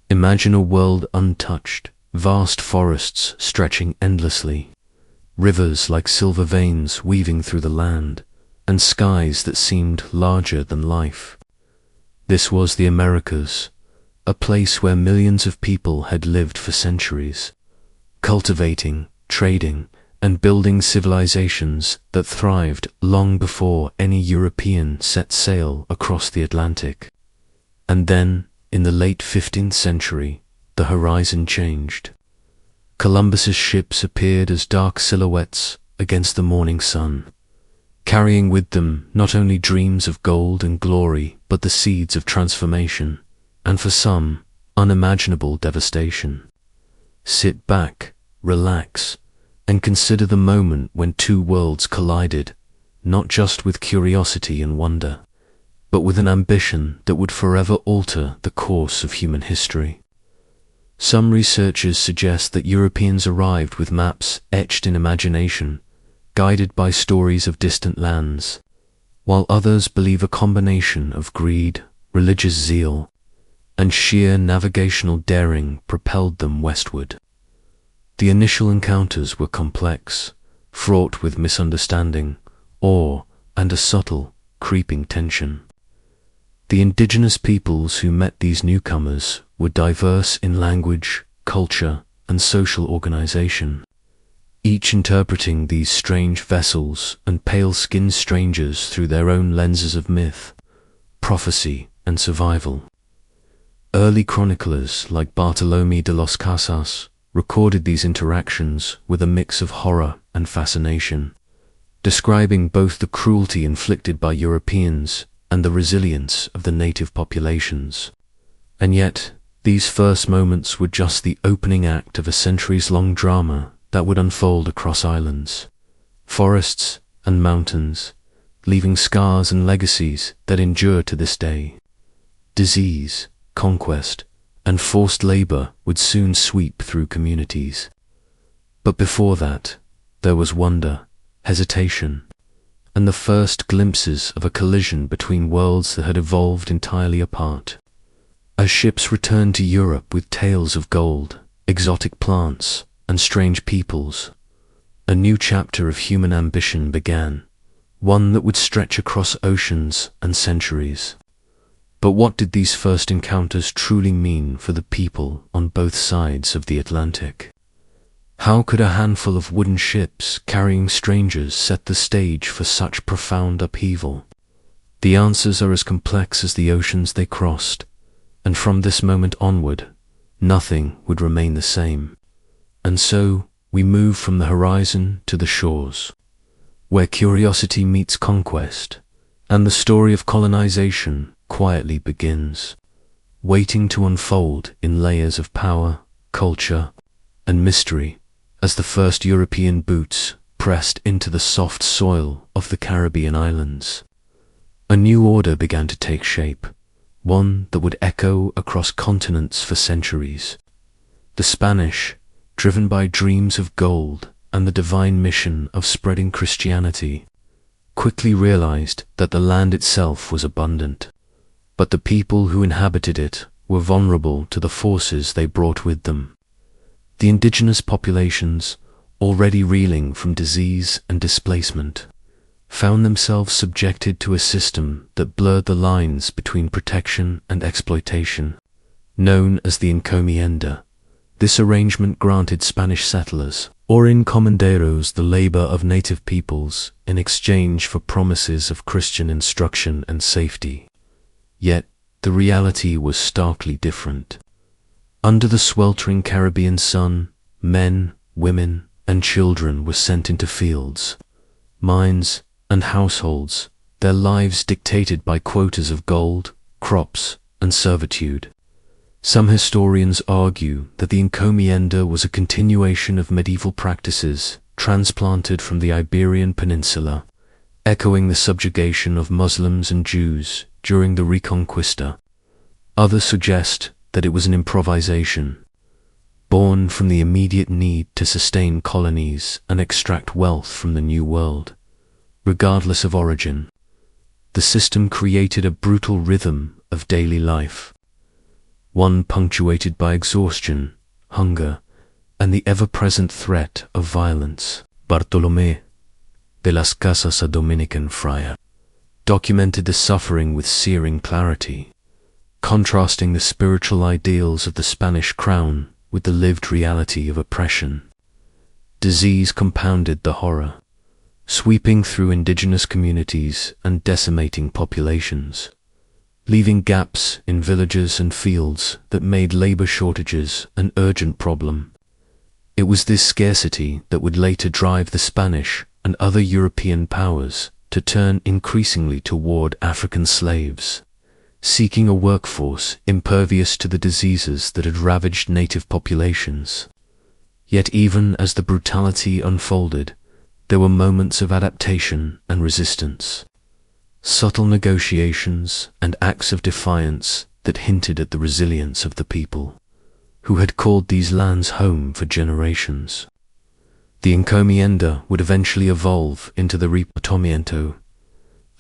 Imagine a world untouched, vast forests stretching endlessly, rivers like silver veins weaving through the land, and skies that seemed larger than life. This was the Americas, a place where millions of people had lived for centuries, cultivating, trading, and building civilizations that thrived long before any European set sail across the Atlantic. And then, in the late 15th century, the horizon changed. Columbus's ships appeared as dark silhouettes against the morning sun, carrying with them not only dreams of gold and glory, but the seeds of transformation, and for some, unimaginable devastation. Sit back, relax, and consider the moment when two worlds collided, not just with curiosity and wonder, but with an ambition that would forever alter the course of human history. Some researchers suggest that Europeans arrived with maps etched in imagination, guided by stories of distant lands, while others believe a combination of greed, religious zeal, and sheer navigational daring propelled them westward. The initial encounters were complex, fraught with misunderstanding, awe, and a subtle, creeping tension. The indigenous peoples who met these newcomers were diverse in language, culture, and social organization, each interpreting these strange vessels and pale-skinned strangers through their own lenses of myth, prophecy, and survival. Early chroniclers like Bartolomé de las Casas recorded these interactions with a mix of horror and fascination, describing both the cruelty inflicted by Europeans and the resilience of the native populations. And yet, these first moments were just the opening act of a centuries-long drama that would unfold across islands, forests, and mountains, leaving scars and legacies that endure to this day. Disease, conquest, and forced labor would soon sweep through communities. But before that, there was wonder, hesitation, and the first glimpses of a collision between worlds that had evolved entirely apart. As ships returned to Europe with tales of gold, exotic plants, and strange peoples, a new chapter of human ambition began, one that would stretch across oceans and centuries. But what did these first encounters truly mean for the people on both sides of the Atlantic? How could a handful of wooden ships carrying strangers set the stage for such profound upheaval? The answers are as complex as the oceans they crossed, and from this moment onward, nothing would remain the same. And so, we move from the horizon to the shores, where curiosity meets conquest, and the story of colonization quietly begins, waiting to unfold in layers of power, culture, and mystery as the first European boots pressed into the soft soil of the Caribbean islands. A new order began to take shape, one that would echo across continents for centuries. The Spanish, driven by dreams of gold and the divine mission of spreading Christianity, quickly realized that the land itself was abundant, but the people who inhabited it were vulnerable to the forces they brought with them. The indigenous populations, already reeling from disease and displacement, found themselves subjected to a system that blurred the lines between protection and exploitation, known as the encomienda. This arrangement granted Spanish settlers, or encomenderos, the labor of native peoples in exchange for promises of Christian instruction and safety. Yet, the reality was starkly different. Under the sweltering Caribbean sun, men, women, and children were sent into fields, mines, and households, their lives dictated by quotas of gold, crops, and servitude. Some historians argue that the encomienda was a continuation of medieval practices transplanted from the Iberian Peninsula, echoing the subjugation of Muslims and Jews during the Reconquista. Others suggest that it was an improvisation, born from the immediate need to sustain colonies and extract wealth from the New World. Regardless of origin, the system created a brutal rhythm of daily life. one punctuated by exhaustion, hunger, and the ever-present threat of violence. Bartolomé de las Casas, a Dominican friar, documented the suffering with searing clarity, contrasting the spiritual ideals of the Spanish crown with the lived reality of oppression. Disease compounded the horror, sweeping through indigenous communities and decimating populations, leaving gaps in villages and fields that made labor shortages an urgent problem. It was this scarcity that would later drive the Spanish and other European powers to turn increasingly toward African slaves, seeking a workforce impervious to the diseases that had ravaged native populations. Yet even as the brutality unfolded, there were moments of adaptation and resistance, subtle negotiations and acts of defiance that hinted at the resilience of the people, who had called these lands home for generations. The encomienda would eventually evolve into the repartimiento,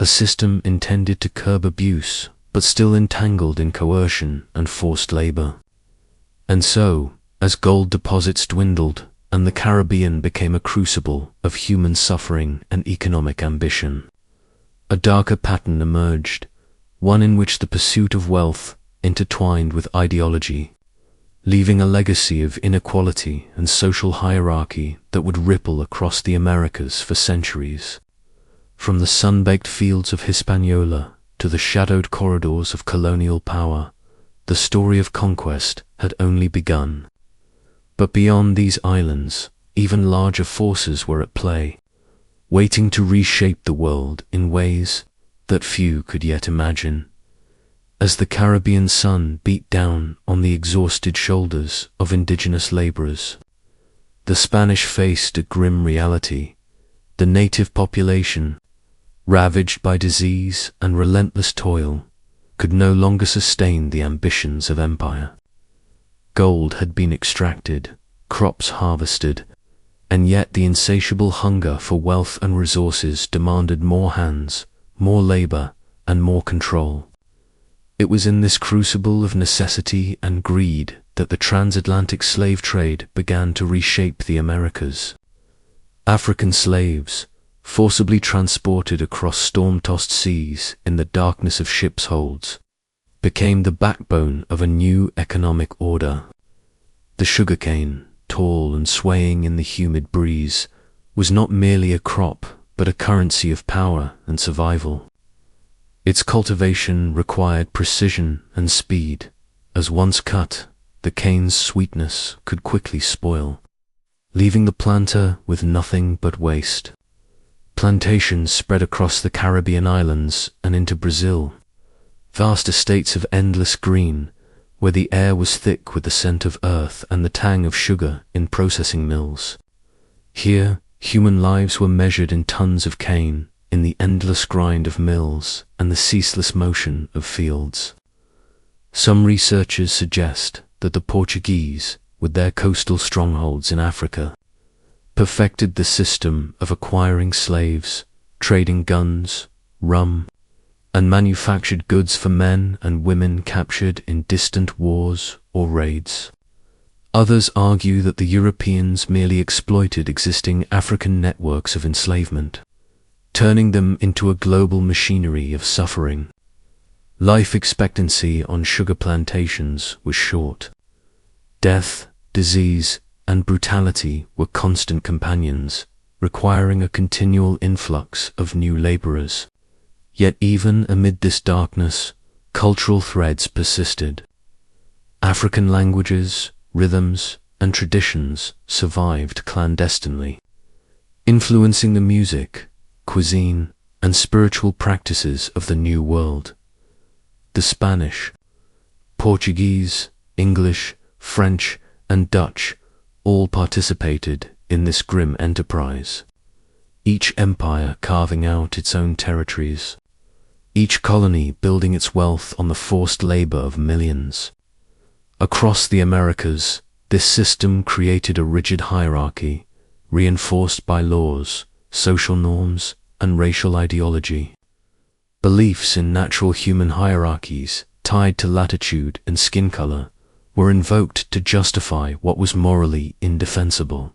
a system intended to curb abuse but still entangled in coercion and forced labor. And so, as gold deposits dwindled and the Caribbean became a crucible of human suffering and economic ambition, a darker pattern emerged, one in which the pursuit of wealth intertwined with ideology, leaving a legacy of inequality and social hierarchy that would ripple across the Americas for centuries. From the sun-baked fields of Hispaniola to the shadowed corridors of colonial power, the story of conquest had only begun. But beyond these islands, even larger forces were at play, waiting to reshape the world in ways that few could yet imagine. As the Caribbean sun beat down on the exhausted shoulders of indigenous laborers, the Spanish faced a grim reality. The native population, ravaged by disease and relentless toil, could no longer sustain the ambitions of empire. Gold had been extracted, crops harvested, and yet the insatiable hunger for wealth and resources demanded more hands, more labor, and more control. It was in this crucible of necessity and greed that the transatlantic slave trade began to reshape the Americas. African slaves, forcibly transported across storm-tossed seas in the darkness of ships' holds, became the backbone of a new economic order. The sugarcane, tall and swaying in the humid breeze, was not merely a crop, but a currency of power and survival. Its cultivation required precision and speed, as once cut, the cane's sweetness could quickly spoil, leaving the planter with nothing but waste. Plantations spread across the Caribbean islands and into Brazil, vast estates of endless green, where the air was thick with the scent of earth and the tang of sugar in processing mills. Here, human lives were measured in tons of cane, in the endless grind of mills and the ceaseless motion of fields. Some researchers suggest that the Portuguese, with their coastal strongholds in Africa, perfected the system of acquiring slaves, trading guns, rum, and manufactured goods for men and women captured in distant wars or raids. Others argue that the Europeans merely exploited existing African networks of enslavement, turning them into a global machinery of suffering. Life expectancy on sugar plantations was short. Death, disease, and brutality were constant companions, requiring a continual influx of new laborers. Yet even amid this darkness, cultural threads persisted. African languages, rhythms, and traditions survived clandestinely, influencing the music, cuisine, and spiritual practices of the New World. The Spanish, Portuguese, English, French, and Dutch all participated in this grim enterprise, each empire carving out its own territories, each colony building its wealth on the forced labor of millions. Across the Americas, this system created a rigid hierarchy, reinforced by laws, social norms, and racial ideology. Beliefs in natural human hierarchies tied to latitude and skin color, were invoked to justify what was morally indefensible.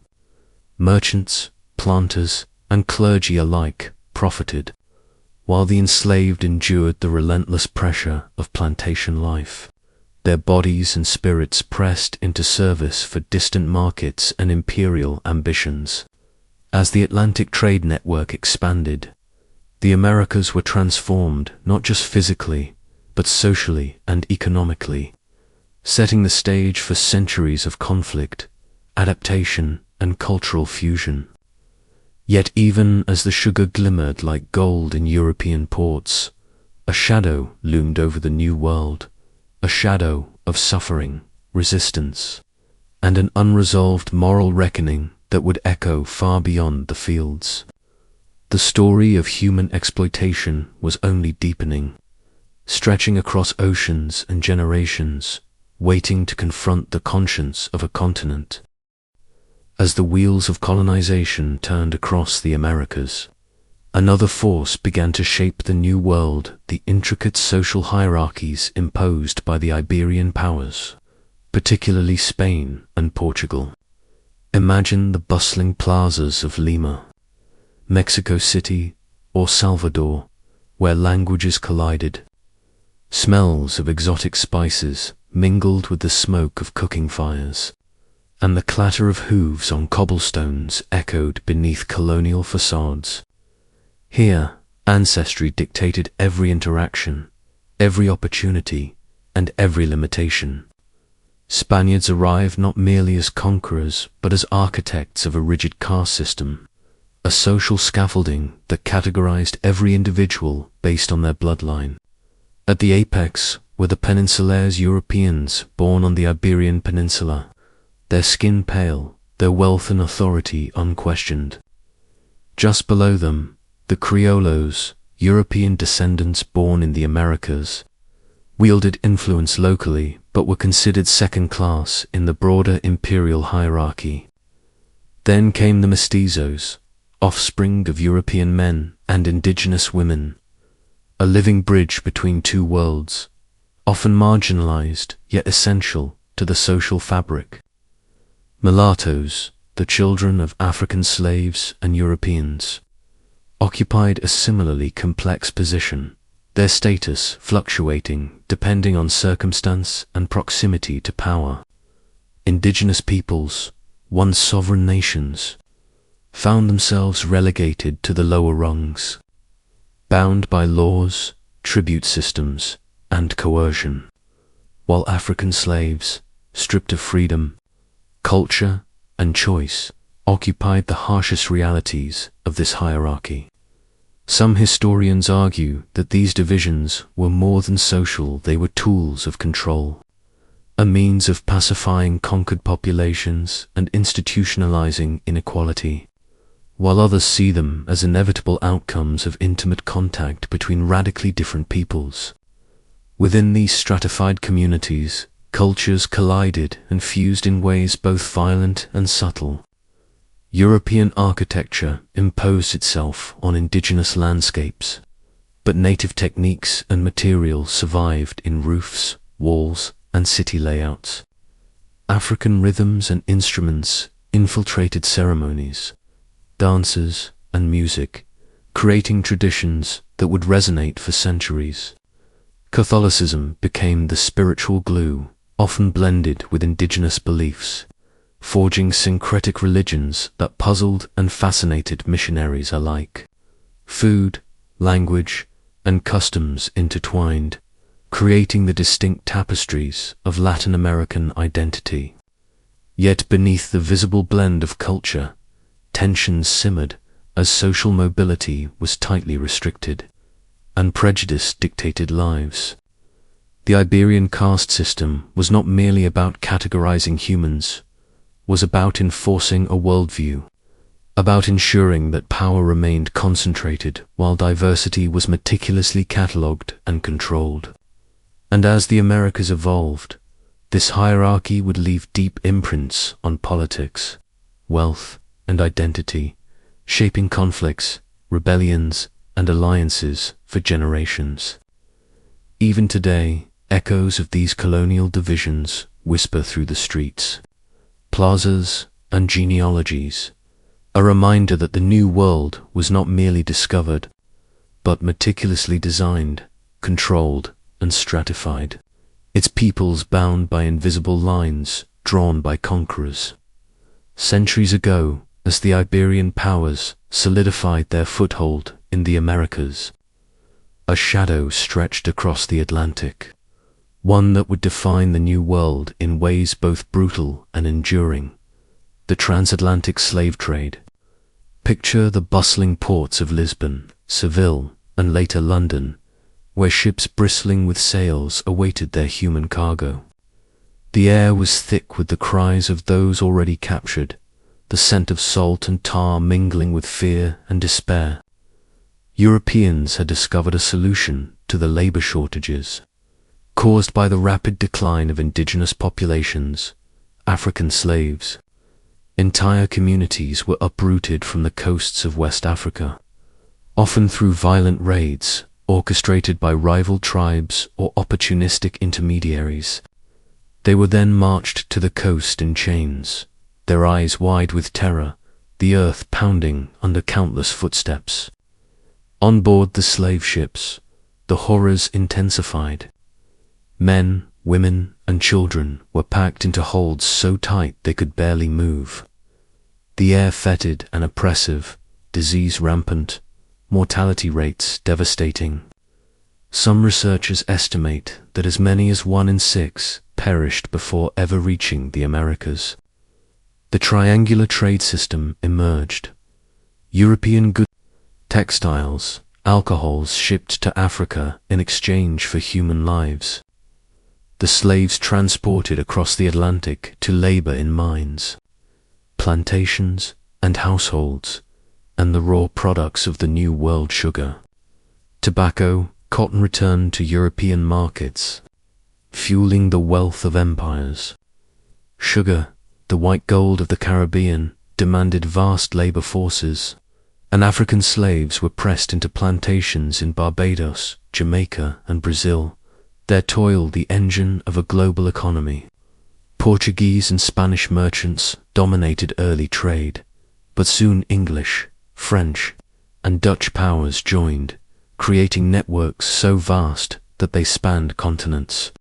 Merchants, planters, and clergy alike profited, while the enslaved endured the relentless pressure of plantation life. Their bodies and spirits pressed into service for distant markets and imperial ambitions. As the Atlantic trade network expanded, the Americas were transformed not just physically, but socially and economically, setting the stage for centuries of conflict, adaptation, and cultural fusion. Yet even as the sugar glimmered like gold in European ports, a shadow loomed over the New World, a shadow of suffering, resistance, and an unresolved moral reckoning that would echo far beyond the fields. The story of human exploitation was only deepening, stretching across oceans and generations, waiting to confront the conscience of a continent. As the wheels of colonization turned across the Americas, another force began to shape the New World, the intricate social hierarchies imposed by the Iberian powers, particularly Spain and Portugal. Imagine the bustling plazas of Lima, Mexico City, or Salvador, where languages collided. Smells of exotic spices mingled with the smoke of cooking fires, and the clatter of hooves on cobblestones echoed beneath colonial facades. Here, ancestry dictated every interaction, every opportunity, and every limitation. Spaniards arrived not merely as conquerors, but as architects of a rigid caste system, a social scaffolding that categorized every individual based on their bloodline. At the apex were the Peninsulares Europeans born on the Iberian Peninsula, their skin pale, their wealth and authority unquestioned. Just below them, the Criollos, European descendants born in the Americas, wielded influence locally but were considered second class in the broader imperial hierarchy. Then came the mestizos, offspring of European men and indigenous women, a living bridge between two worlds, often marginalized yet essential to the social fabric. Mulattoes, the children of African slaves and Europeans, occupied a similarly complex position, their status fluctuating depending on circumstance and proximity to power. Indigenous peoples, once sovereign nations, found themselves relegated to the lower rungs, bound by laws, tribute systems, and coercion, while African slaves, stripped of freedom, culture, and choice, occupied the harshest realities of this hierarchy. Some historians argue that these divisions were more than social, they were tools of control, a means of pacifying conquered populations and institutionalizing inequality, while others see them as inevitable outcomes of intimate contact between radically different peoples. Within these stratified communities, cultures collided and fused in ways both violent and subtle. European architecture imposed itself on indigenous landscapes, but native techniques and materials survived in roofs, walls, and city layouts. African rhythms and instruments infiltrated ceremonies, dances, and music, creating traditions that would resonate for centuries. Catholicism became the spiritual glue, often blended with indigenous beliefs, forging syncretic religions that puzzled and fascinated missionaries alike. Food, language, and customs intertwined, creating the distinct tapestries of Latin American identity. Yet beneath the visible blend of culture, tensions simmered as social mobility was tightly restricted, and prejudice dictated lives. The Iberian caste system was not merely about categorizing humans, was about enforcing a worldview, about ensuring that power remained concentrated while diversity was meticulously catalogued and controlled. And as the Americas evolved, this hierarchy would leave deep imprints on politics, wealth, and identity, shaping conflicts, rebellions, and alliances for generations. Even today, echoes of these colonial divisions whisper through the streets, plazas, and genealogies, a reminder that the New World was not merely discovered, but meticulously designed, controlled, and stratified, its peoples bound by invisible lines drawn by conquerors. Centuries ago, as the Iberian powers solidified their foothold in the Americas, a shadow stretched across the Atlantic, one that would define the New World in ways both brutal and enduring: the transatlantic slave trade. Picture the bustling ports of Lisbon, Seville, and later London, where ships bristling with sails awaited their human cargo. The air was thick with the cries of those already captured, the scent of salt and tar mingling with fear and despair. Europeans had discovered a solution to the labor shortages caused by the rapid decline of indigenous populations, African slaves. Entire communities were uprooted from the coasts of West Africa, often through violent raids orchestrated by rival tribes or opportunistic intermediaries. They were then marched to the coast in chains, their eyes wide with terror, the earth pounding under countless footsteps. On board the slave ships, the horrors intensified. Men, women, and children were packed into holds so tight they could barely move. The air fetid and oppressive, disease rampant, mortality rates devastating. Some researchers estimate that as many as 1 in 6 perished before ever reaching the Americas. The triangular trade system emerged. European goods, textiles, alcohols shipped to Africa in exchange for human lives. The slaves transported across the Atlantic to labor in mines, plantations, and households, and the raw products of the New World: sugar, tobacco, cotton returned to European markets, fueling the wealth of empires. Sugar, the white gold of the Caribbean, demanded vast labor forces, and African slaves were pressed into plantations in Barbados, Jamaica, and Brazil, their toil the engine of a global economy. Portuguese and Spanish merchants dominated early trade, but soon English, French, and Dutch powers joined, creating networks so vast that they spanned continents.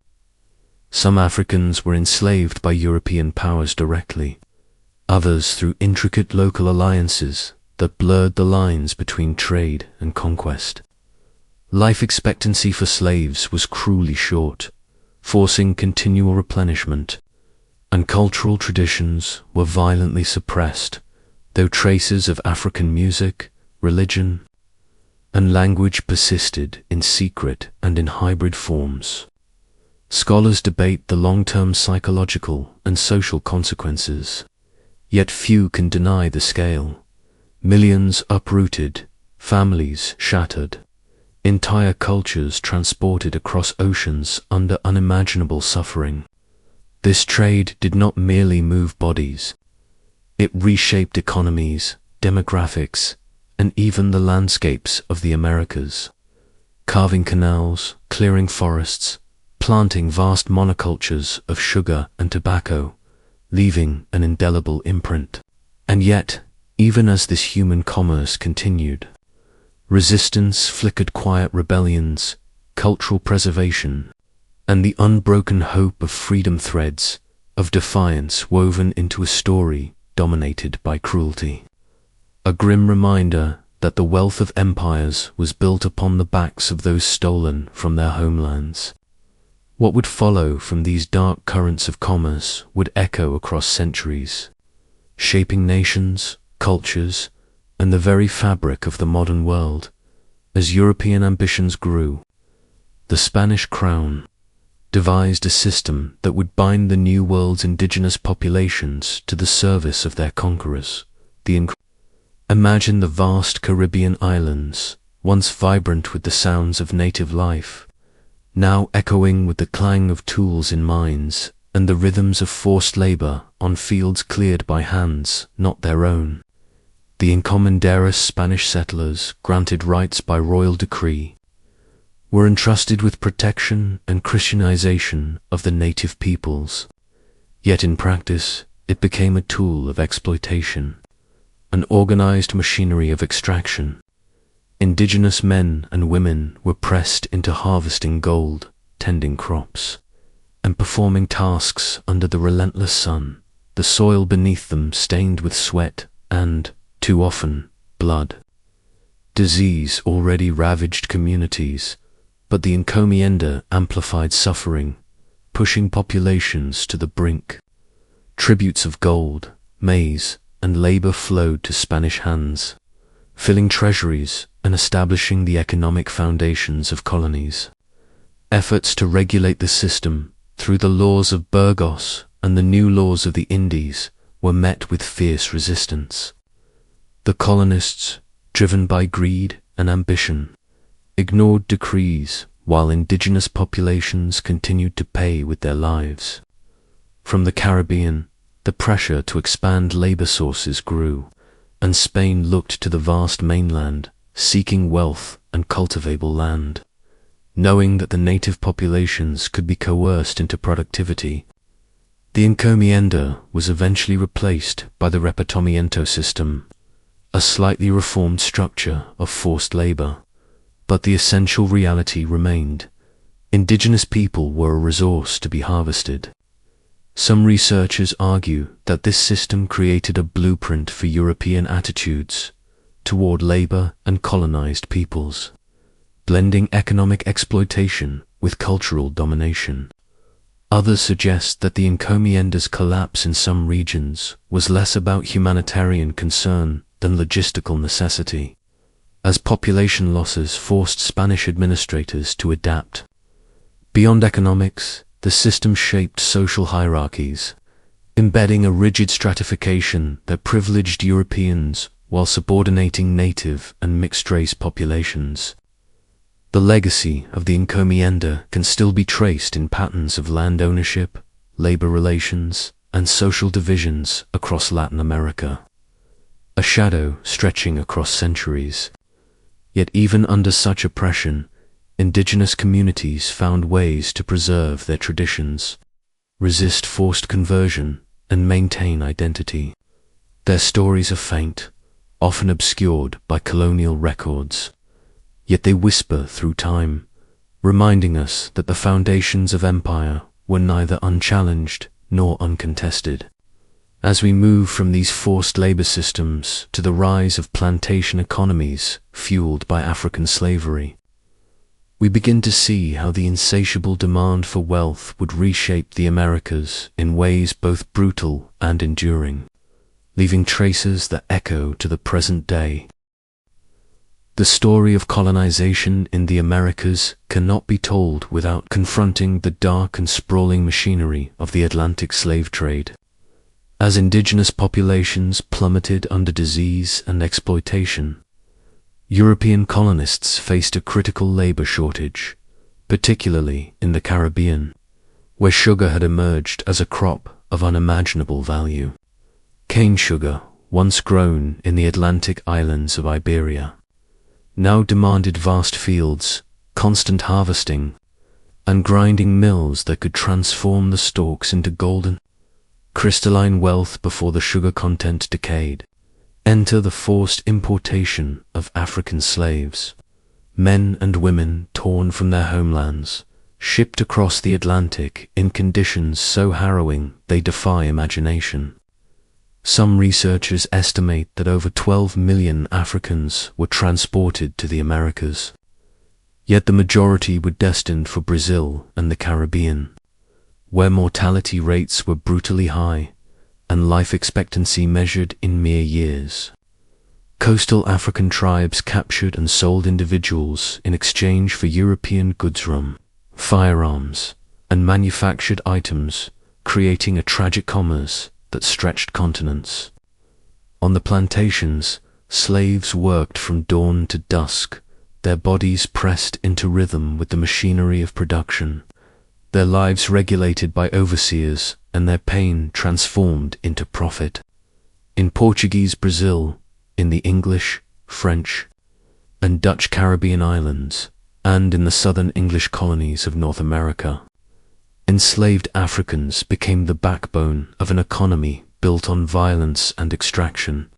Some Africans were enslaved by European powers directly, others through intricate local alliances that blurred the lines between trade and conquest. Life expectancy for slaves was cruelly short, forcing continual replenishment, and cultural traditions were violently suppressed, though traces of African music, religion, and language persisted in secret and in hybrid forms. Scholars debate the long-term psychological and social consequences, yet few can deny the scale. Millions uprooted, families shattered, entire cultures transported across oceans under unimaginable suffering. This trade did not merely move bodies. It reshaped economies, demographics, and even the landscapes of the Americas, carving canals, clearing forests, planting vast monocultures of sugar and tobacco, leaving an indelible imprint. And yet, even as this human commerce continued, resistance flickered, quiet rebellions, cultural preservation, and the unbroken hope of freedom, threads of defiance woven into a story dominated by cruelty. A grim reminder that the wealth of empires was built upon the backs of those stolen from their homelands. What would follow from these dark currents of commerce would echo across centuries, shaping nations, cultures, and the very fabric of the modern world. As European ambitions grew, the Spanish crown devised a system that would bind the New World's indigenous populations to the service of their conquerors. Imagine the vast Caribbean islands, once vibrant with the sounds of native life, now echoing with the clang of tools in mines and the rhythms of forced labor on fields cleared by hands not their own. The encomenderos Spanish settlers, granted rights by royal decree, were entrusted with protection and Christianization of the native peoples. Yet in practice, it became a tool of exploitation, an organized machinery of extraction. Indigenous men and women were pressed into harvesting gold, tending crops, and performing tasks under the relentless sun, the soil beneath them stained with sweat and, too often, blood. Disease already ravaged communities, but the encomienda amplified suffering, pushing populations to the brink. Tributes of gold, maize, and labor flowed to Spanish hands, filling treasuries and establishing the economic foundations of colonies. Efforts to regulate the system through the laws of Burgos and the new laws of the Indies were met with fierce resistance. The colonists, driven by greed and ambition, ignored decrees while indigenous populations continued to pay with their lives. From the Caribbean, the pressure to expand labor sources grew, and Spain looked to the vast mainland, seeking wealth and cultivable land. Knowing that the native populations could be coerced into productivity, the encomienda was eventually replaced by the repartimiento system, a slightly reformed structure of forced labor. But the essential reality remained. Indigenous people were a resource to be harvested. Some researchers argue that this system created a blueprint for European attitudes toward labor and colonized peoples, blending economic exploitation with cultural domination. Others suggest that the encomienda's collapse in some regions was less about humanitarian concern than logistical necessity, as population losses forced Spanish administrators to adapt. Beyond economics, the system shaped social hierarchies, embedding a rigid stratification that privileged Europeans while subordinating native and mixed-race populations. The legacy of the encomienda can still be traced in patterns of land ownership, labor relations, and social divisions across Latin America, a shadow stretching across centuries. Yet even under such oppression, indigenous communities found ways to preserve their traditions, resist forced conversion, and maintain identity. Their stories are faint, often obscured by colonial records, yet they whisper through time, reminding us that the foundations of empire were neither unchallenged nor uncontested. As we move from these forced labor systems to the rise of plantation economies fueled by African slavery, we begin to see how the insatiable demand for wealth would reshape the Americas in ways both brutal and enduring, leaving traces that echo to the present day. The story of colonization in the Americas cannot be told without confronting the dark and sprawling machinery of the Atlantic slave trade. As indigenous populations plummeted under disease and exploitation, European colonists faced a critical labor shortage, particularly in the Caribbean, where sugar had emerged as a crop of unimaginable value. Cane sugar, once grown in the Atlantic islands of Iberia, now demanded vast fields, constant harvesting, and grinding mills that could transform the stalks into golden, crystalline wealth before the sugar content decayed. Enter the forced importation of African slaves, men and women torn from their homelands, shipped across the Atlantic in conditions so harrowing they defy imagination. Some researchers estimate that over 12 million Africans were transported to the Americas, yet the majority were destined for Brazil and the Caribbean, where mortality rates were brutally high and life expectancy measured in mere years. Coastal African tribes captured and sold individuals in exchange for European goods, rum, firearms, and manufactured items, creating a tragic commerce that stretched continents. On the plantations, slaves worked from dawn to dusk, their bodies pressed into rhythm with the machinery of production, their lives regulated by overseers and their pain transformed into profit. In Portuguese Brazil, in the English, French, and Dutch Caribbean islands, and in the southern English colonies of North America. Enslaved Africans became the backbone of an economy built on violence and extraction.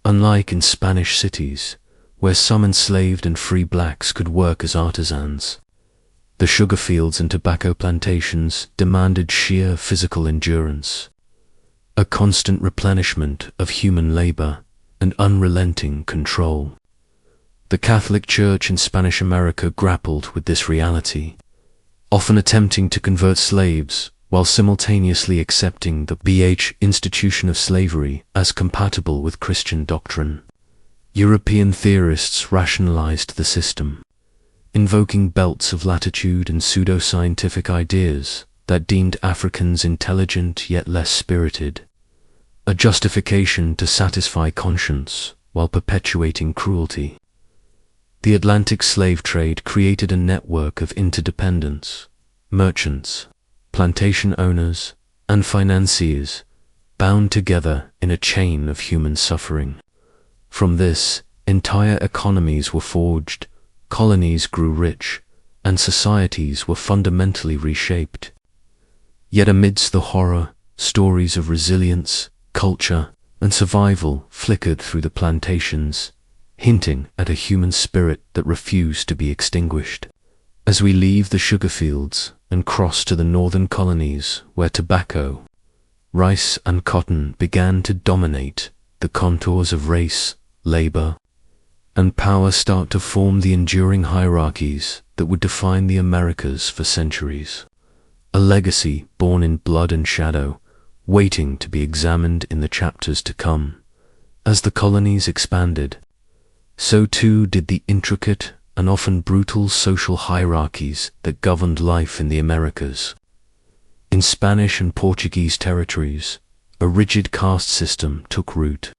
Unlike in Spanish cities, where some enslaved and free blacks could work as artisans, the sugar fields and tobacco plantations demanded sheer physical endurance, a constant replenishment of human labor, and unrelenting control. The Catholic Church in Spanish America grappled with this reality, often attempting to convert slaves while simultaneously accepting the institution of slavery as compatible with Christian doctrine. European theorists rationalized the system, invoking belts of latitude and pseudo-scientific ideas that deemed Africans intelligent yet less spirited, a justification to satisfy conscience while perpetuating cruelty. The Atlantic slave trade created a network of interdependence. Merchants, plantation owners, and financiers bound together in a chain of human suffering. From this, entire economies were forged, colonies grew rich, and societies were fundamentally reshaped. Yet amidst the horror, stories of resilience, culture, and survival flickered through the plantations, hinting at a human spirit that refused to be extinguished. As we leave the sugar fields and cross to the northern colonies where tobacco, rice, and cotton began to dominate, the contours of race, labor, and power start to form the enduring hierarchies that would define the Americas for centuries. A legacy born in blood and shadow, waiting to be examined in the chapters to come. As the colonies expanded, so too did the intricate and often brutal social hierarchies that governed life in the Americas. In Spanish and Portuguese territories, a rigid caste system took root,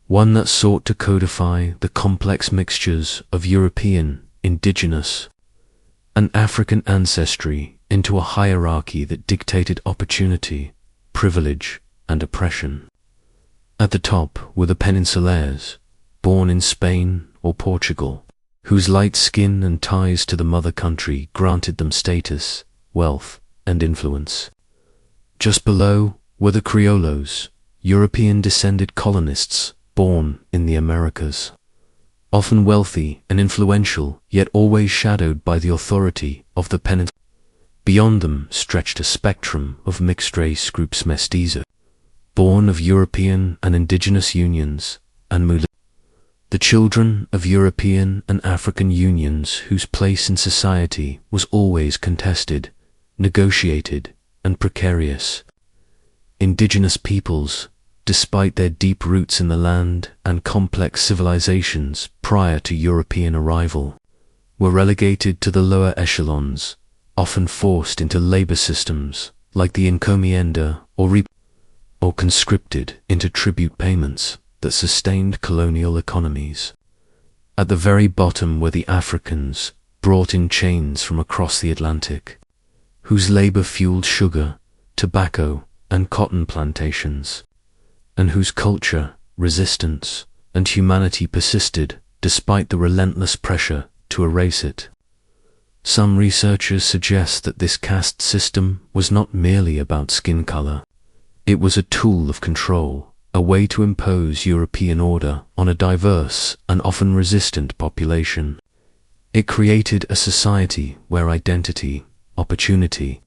one that sought to codify the complex mixtures of European, Indigenous, and African ancestry into a hierarchy that dictated opportunity, privilege, and oppression. At the top were the Peninsulares, born in Spain or Portugal, whose light skin and ties to the mother country granted them status, wealth, and influence. Just below were the Criollos, European-descended colonists born in the Americas, often wealthy and influential, yet always shadowed by the authority of the peninsula. Beyond them stretched a spectrum of mixed-race groups mestizo, born of European and Indigenous unions, and mulatto, the children of European and African unions whose place in society was always contested, negotiated, and precarious. Indigenous peoples, despite their deep roots in the land and complex civilizations prior to European arrival, were relegated to the lower echelons, often forced into labor systems like the encomienda or conscripted into tribute payments that sustained colonial economies. At the very bottom were the Africans, brought in chains from across the Atlantic, whose labor fueled sugar, tobacco, and cotton plantations, and whose culture, resistance, and humanity persisted despite the relentless pressure to erase it. Some researchers suggest that this caste system was not merely about skin color. It was a tool of control, a way to impose European order on a diverse and often resistant population. It created a society where identity, opportunity,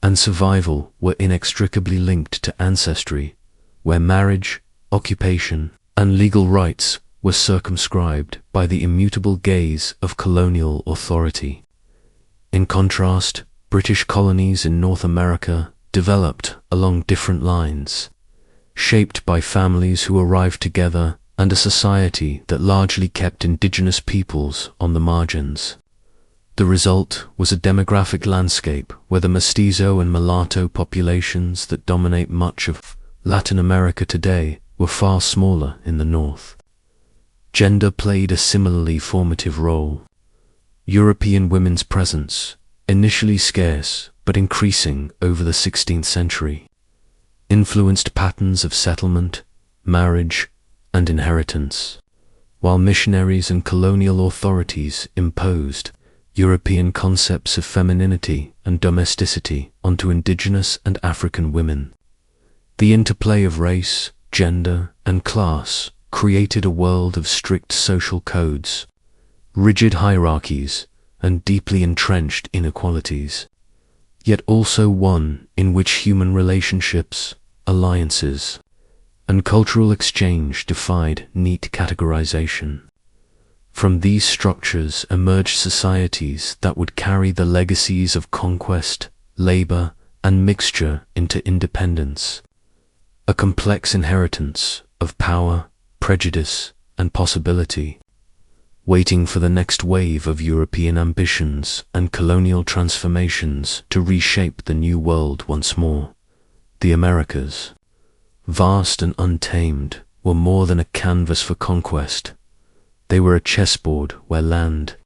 and survival were inextricably linked to ancestry, where marriage, occupation, and legal rights were circumscribed by the immutable gaze of colonial authority. In contrast, British colonies in North America developed along different lines, shaped by families who arrived together and a society that largely kept indigenous peoples on the margins. The result was a demographic landscape where the mestizo and mulatto populations that dominate much of Latin America today were far smaller in the north. Gender played a similarly formative role. European women's presence, initially scarce but increasing over the 16th century, influenced patterns of settlement, marriage, and inheritance, while missionaries and colonial authorities imposed European concepts of femininity and domesticity onto indigenous and African women. The interplay of race, gender, and class created a world of strict social codes, rigid hierarchies, and deeply entrenched inequalities, yet also one in which human relationships, alliances, and cultural exchange defied neat categorization. From these structures emerged societies that would carry the legacies of conquest, labor, and mixture into independence, a complex inheritance of power, prejudice, and possibility, waiting for the next wave of European ambitions and colonial transformations to reshape the New World once more. The Americas, vast and untamed, were more than a canvas for conquest. They were a chessboard where land,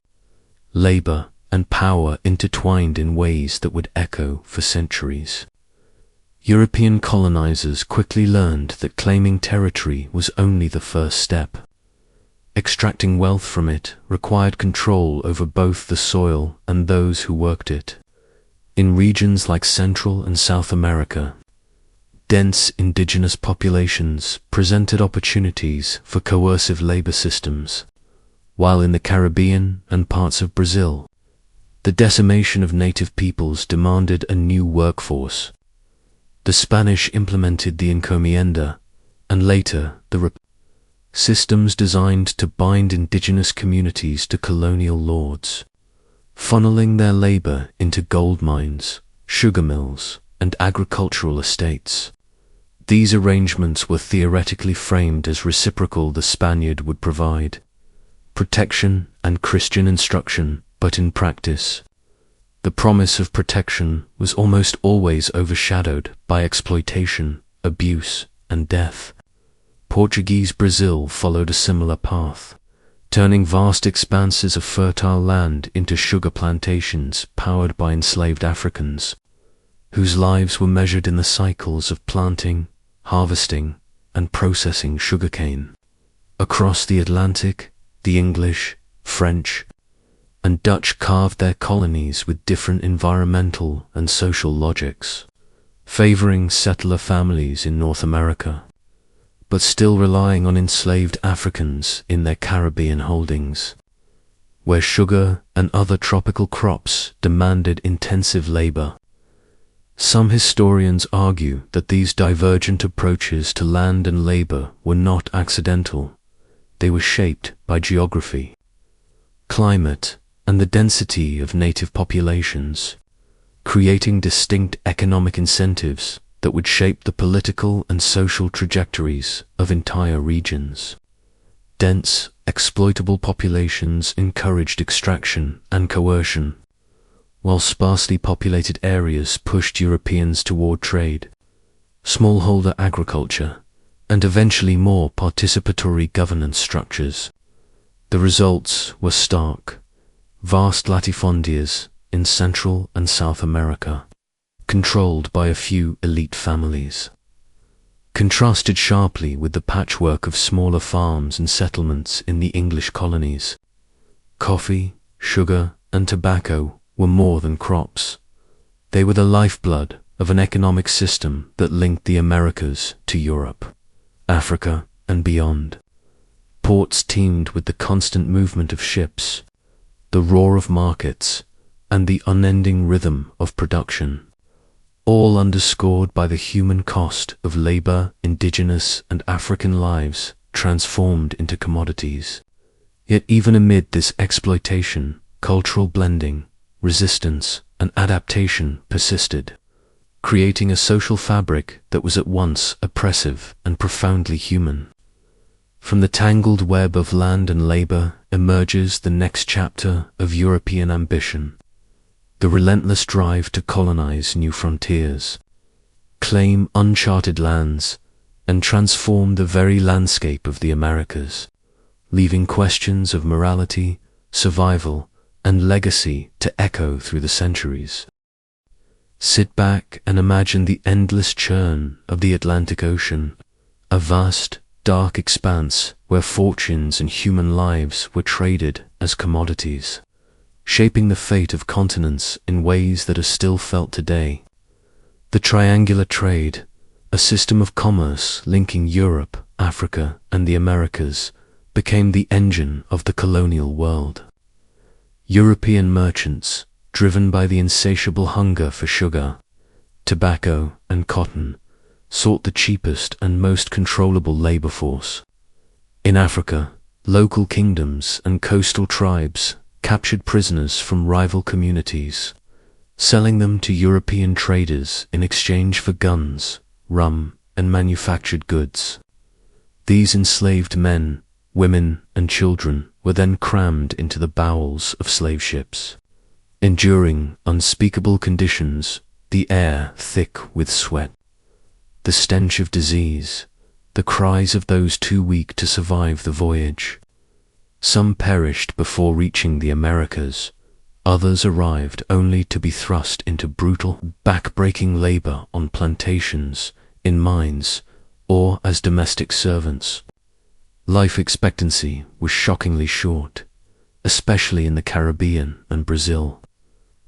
labor, and power intertwined in ways that would echo for centuries. European colonizers quickly learned that claiming territory was only the first step. Extracting wealth from it required control over both the soil and those who worked it. In regions like Central and South America, dense indigenous populations presented opportunities for coercive labor systems, while in the Caribbean and parts of Brazil, the decimation of native peoples demanded a new workforce. The Spanish implemented the encomienda, and later the systems designed to bind indigenous communities to colonial lords, funneling their labor into gold mines, sugar mills, and agricultural estates. These arrangements were theoretically framed as reciprocal. The Spaniard would provide protection and Christian instruction, but in practice, the promise of protection was almost always overshadowed by exploitation, abuse, and death. Portuguese Brazil followed a similar path, turning vast expanses of fertile land into sugar plantations powered by enslaved Africans, whose lives were measured in the cycles of planting, harvesting, and processing sugarcane. Across the Atlantic, the English, French, and Dutch carved their colonies with different environmental and social logics, favoring settler families in North America, but still relying on enslaved Africans in their Caribbean holdings, where sugar and other tropical crops demanded intensive labor. Some historians argue that these divergent approaches to land and labor were not accidental. They were shaped by geography, climate, and the density of native populations, creating distinct economic incentives that would shape the political and social trajectories of entire regions. Dense, exploitable populations encouraged extraction and coercion, while sparsely populated areas pushed Europeans toward trade, smallholder agriculture, and eventually more participatory governance structures. The results were stark: vast latifundias in Central and South America, controlled by a few elite families, contrasted sharply with the patchwork of smaller farms and settlements in the English colonies. Coffee, sugar, and tobacco were more than crops. They were the lifeblood of an economic system that linked the Americas to Europe, Africa, and beyond. Ports teemed with the constant movement of ships, the roar of markets, and the unending rhythm of production, all underscored by the human cost of labor, indigenous and African lives transformed into commodities. Yet even amid this exploitation, cultural blending, resistance, and adaptation persisted, creating a social fabric that was at once oppressive and profoundly human. From the tangled web of land and labor emerges the next chapter of European ambition, the relentless drive to colonize new frontiers, claim uncharted lands, and transform the very landscape of the Americas, leaving questions of morality, survival, and legacy to echo through the centuries. Sit back and imagine the endless churn of the Atlantic Ocean, a vast, dark expanse where fortunes and human lives were traded as commodities. shaping the fate of continents in ways that are still felt today. The triangular trade, a system of commerce linking Europe, Africa, and the Americas, became the engine of the colonial world. European merchants, driven by the insatiable hunger for sugar, tobacco, and cotton, sought the cheapest and most controllable labor force. In Africa, local kingdoms and coastal tribes captured prisoners from rival communities, selling them to European traders in exchange for guns, rum, and manufactured goods. These enslaved men, women, and children were then crammed into the bowels of slave ships, enduring unspeakable conditions, the air thick with sweat, the stench of disease, the cries of those too weak to survive the voyage. Some perished before reaching the Americas, others arrived only to be thrust into brutal, back-breaking labor on plantations, in mines, or as domestic servants. Life expectancy was shockingly short, especially in the Caribbean and Brazil,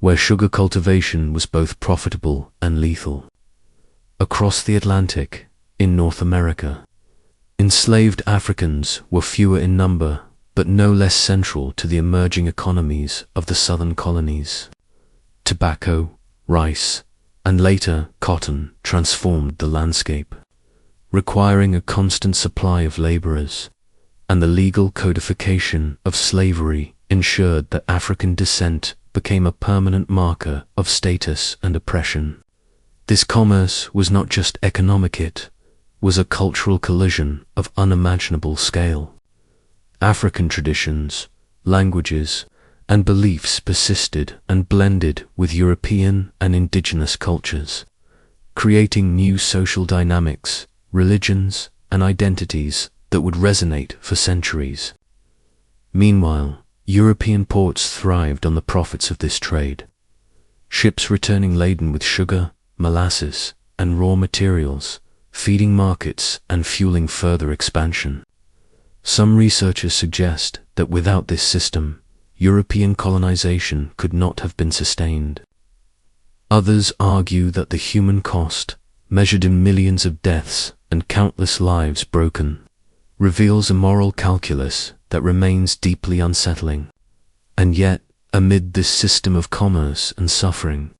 where sugar cultivation was both profitable and lethal. Across the Atlantic, in North America, enslaved Africans were fewer in number but no less central to the emerging economies of the southern colonies. Tobacco, rice, and later cotton transformed the landscape, requiring a constant supply of laborers, and the legal codification of slavery ensured that African descent became a permanent marker of status and oppression. This commerce was not just economic, it was a cultural collision of unimaginable scale. African traditions, languages, and beliefs persisted and blended with European and indigenous cultures, creating new social dynamics, religions, and identities that would resonate for centuries. Meanwhile, European ports thrived on the profits of this trade. Ships returning laden with sugar, molasses, and raw materials, feeding markets and fueling further expansion. Some researchers suggest that without this system, European colonization could not have been sustained. Others argue that the human cost, measured in millions of deaths and countless lives broken, reveals a moral calculus that remains deeply unsettling. And yet, amid this system of commerce and suffering,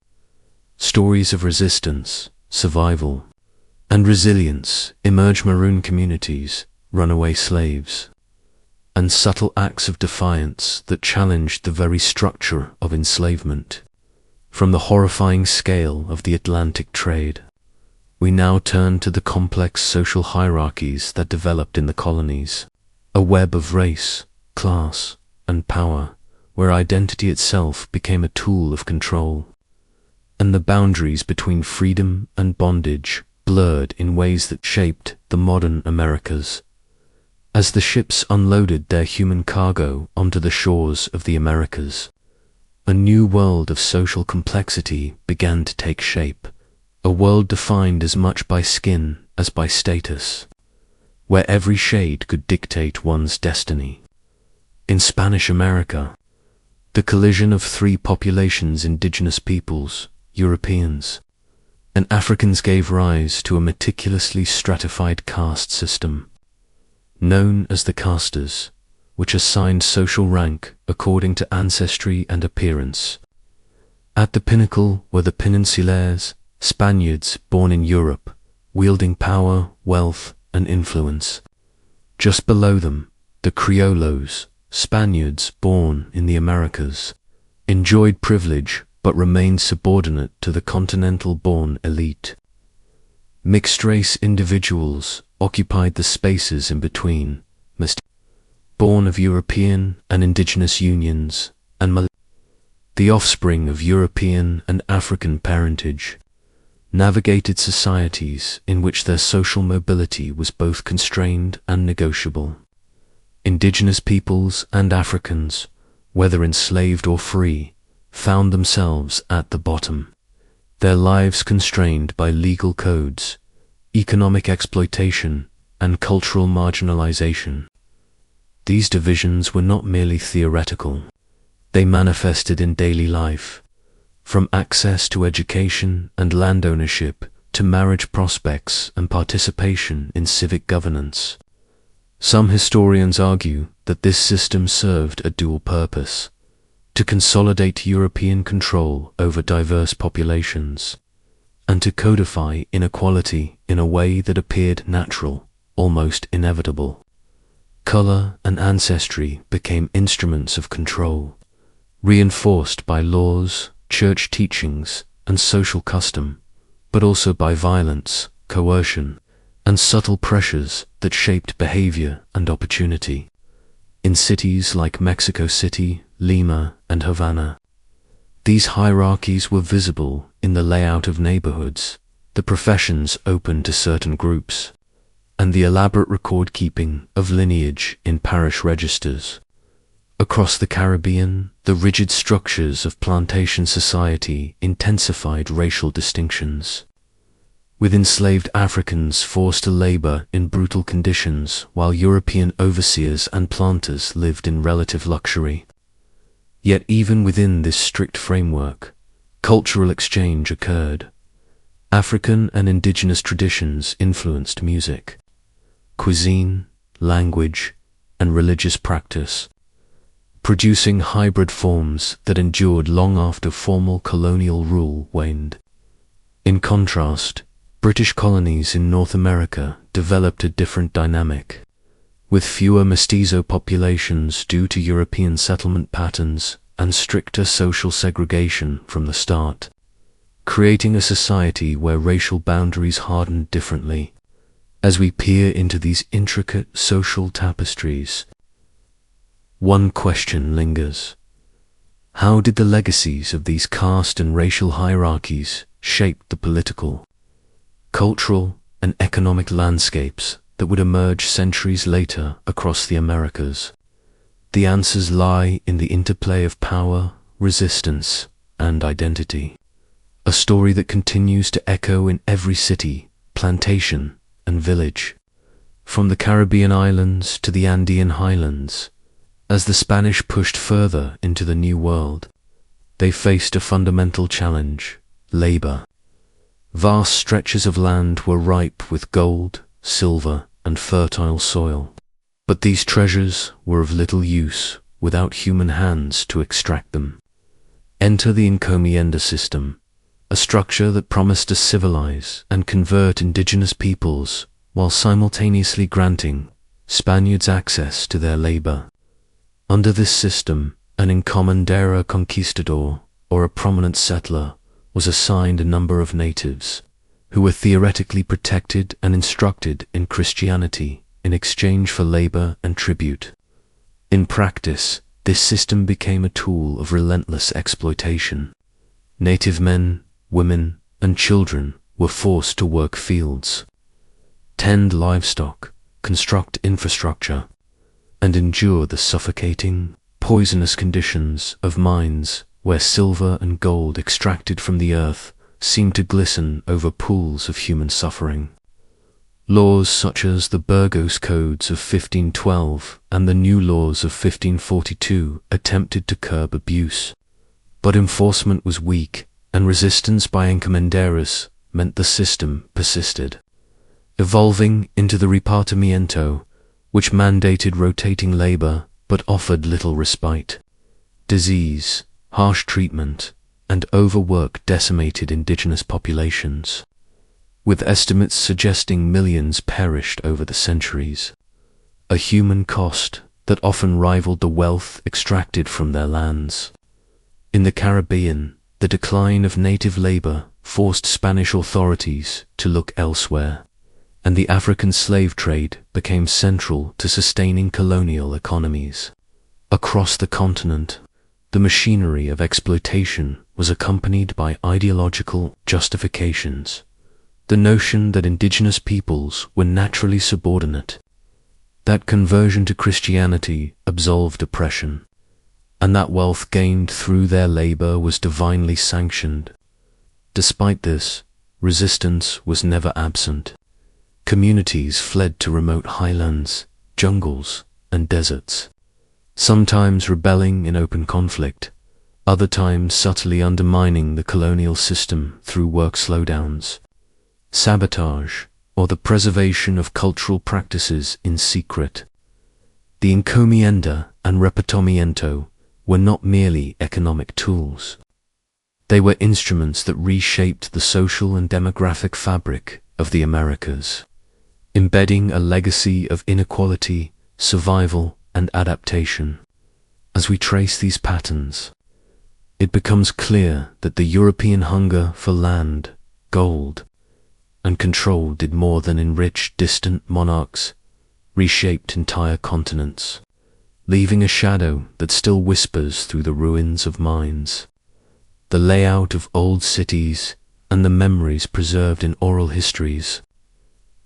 stories of resistance, survival, and resilience emerge. Maroon communities, runaway slaves, and subtle acts of defiance that challenged the very structure of enslavement. From the horrifying scale of the Atlantic trade, we now turn to the complex social hierarchies that developed in the colonies, a web of race, class, and power, where identity itself became a tool of control, and the boundaries between freedom and bondage blurred in ways that shaped the modern Americas. As the ships unloaded their human cargo onto the shores of the Americas, a new world of social complexity began to take shape, a world defined as much by skin as by status, where every shade could dictate one's destiny. In Spanish America, the collision of three populations, indigenous peoples, Europeans, and Africans, gave rise to a meticulously stratified caste system, known as the castas, which assigned social rank according to ancestry and appearance. At the pinnacle were the Peninsulares, Spaniards born in Europe, wielding power, wealth, and influence. Just below them, the Criollos, Spaniards born in the Americas, enjoyed privilege but remained subordinate to the continental-born elite. Mixed-race individuals occupied the spaces in between, born of European and indigenous unions, and the offspring of European and African parentage, navigated societies in which their social mobility was both constrained and negotiable. Indigenous peoples and Africans, whether enslaved or free, found themselves at the bottom, their lives constrained by legal codes, economic exploitation, and cultural marginalization. These divisions were not merely theoretical. They manifested in daily life, from access to education and land ownership to marriage prospects and participation in civic governance. Some historians argue that this system served a dual purpose: to consolidate European control over diverse populations, and to codify inequality in a way that appeared natural, almost inevitable. Color and ancestry became instruments of control, reinforced by laws, church teachings, and social custom, but also by violence, coercion, and subtle pressures that shaped behavior and opportunity. In cities like Mexico City, Lima, and Havana, these hierarchies were visible in the layout of neighborhoods, the professions open to certain groups, and the elaborate record-keeping of lineage in parish registers. Across the Caribbean, the rigid structures of plantation society intensified racial distinctions, with enslaved Africans forced to labor in brutal conditions while European overseers and planters lived in relative luxury. Yet even within this strict framework, cultural exchange occurred. African and indigenous traditions influenced music, cuisine, language, and religious practice, producing hybrid forms that endured long after formal colonial rule waned. In contrast, British colonies in North America developed a different dynamic, with fewer mestizo populations due to European settlement patterns and stricter social segregation from the start, creating a society where racial boundaries hardened differently. As we peer into these intricate social tapestries, one question lingers: how did the legacies of these caste and racial hierarchies shape the political, cultural, and economic landscapes that would emerge centuries later across the Americas? The answers lie in the interplay of power, resistance, and identity. A story that continues to echo in every city, plantation, and village, from the Caribbean islands to the Andean highlands. As the Spanish pushed further into the New World, they faced a fundamental challenge: labor. Vast stretches of land were ripe with gold, silver, and fertile soil. But these treasures were of little use without human hands to extract them. Enter the encomienda system, a structure that promised to civilize and convert indigenous peoples while simultaneously granting Spaniards access to their labor. Under this system, an encomendero conquistador, or a prominent settler, was assigned a number of natives, who were theoretically protected and instructed in Christianity in exchange for labor and tribute. In practice, this system became a tool of relentless exploitation. Native men, women, and children were forced to work fields, tend livestock, construct infrastructure, and endure the suffocating, poisonous conditions of mines where silver and gold extracted from the earth seemed to glisten over pools of human suffering. Laws such as the Burgos Codes of 1512 and the New Laws of 1542 attempted to curb abuse, but enforcement was weak, and resistance by encomenderos meant the system persisted, evolving into the repartimiento, which mandated rotating labor but offered little respite. Disease, harsh treatment, and overwork decimated indigenous populations, with estimates suggesting millions perished over the centuries, a human cost that often rivaled the wealth extracted from their lands. In the Caribbean, the decline of native labor forced Spanish authorities to look elsewhere, and the African slave trade became central to sustaining colonial economies. Across the continent, the machinery of exploitation was accompanied by ideological justifications. The notion that indigenous peoples were naturally subordinate, that conversion to Christianity absolved oppression, and that wealth gained through their labor was divinely sanctioned. Despite this, resistance was never absent. Communities fled to remote highlands, jungles, and deserts, sometimes rebelling in open conflict, other times subtly undermining the colonial system through work slowdowns, sabotage, or the preservation of cultural practices in secret. The encomienda and repartimiento were not merely economic tools. They were instruments that reshaped the social and demographic fabric of the Americas, embedding a legacy of inequality, survival, and adaptation. As we trace these patterns, it becomes clear that the European hunger for land, gold, and control did more than enrich distant monarchs, reshaped entire continents, leaving a shadow that still whispers through the ruins of mines, the layout of old cities, and the memories preserved in oral histories.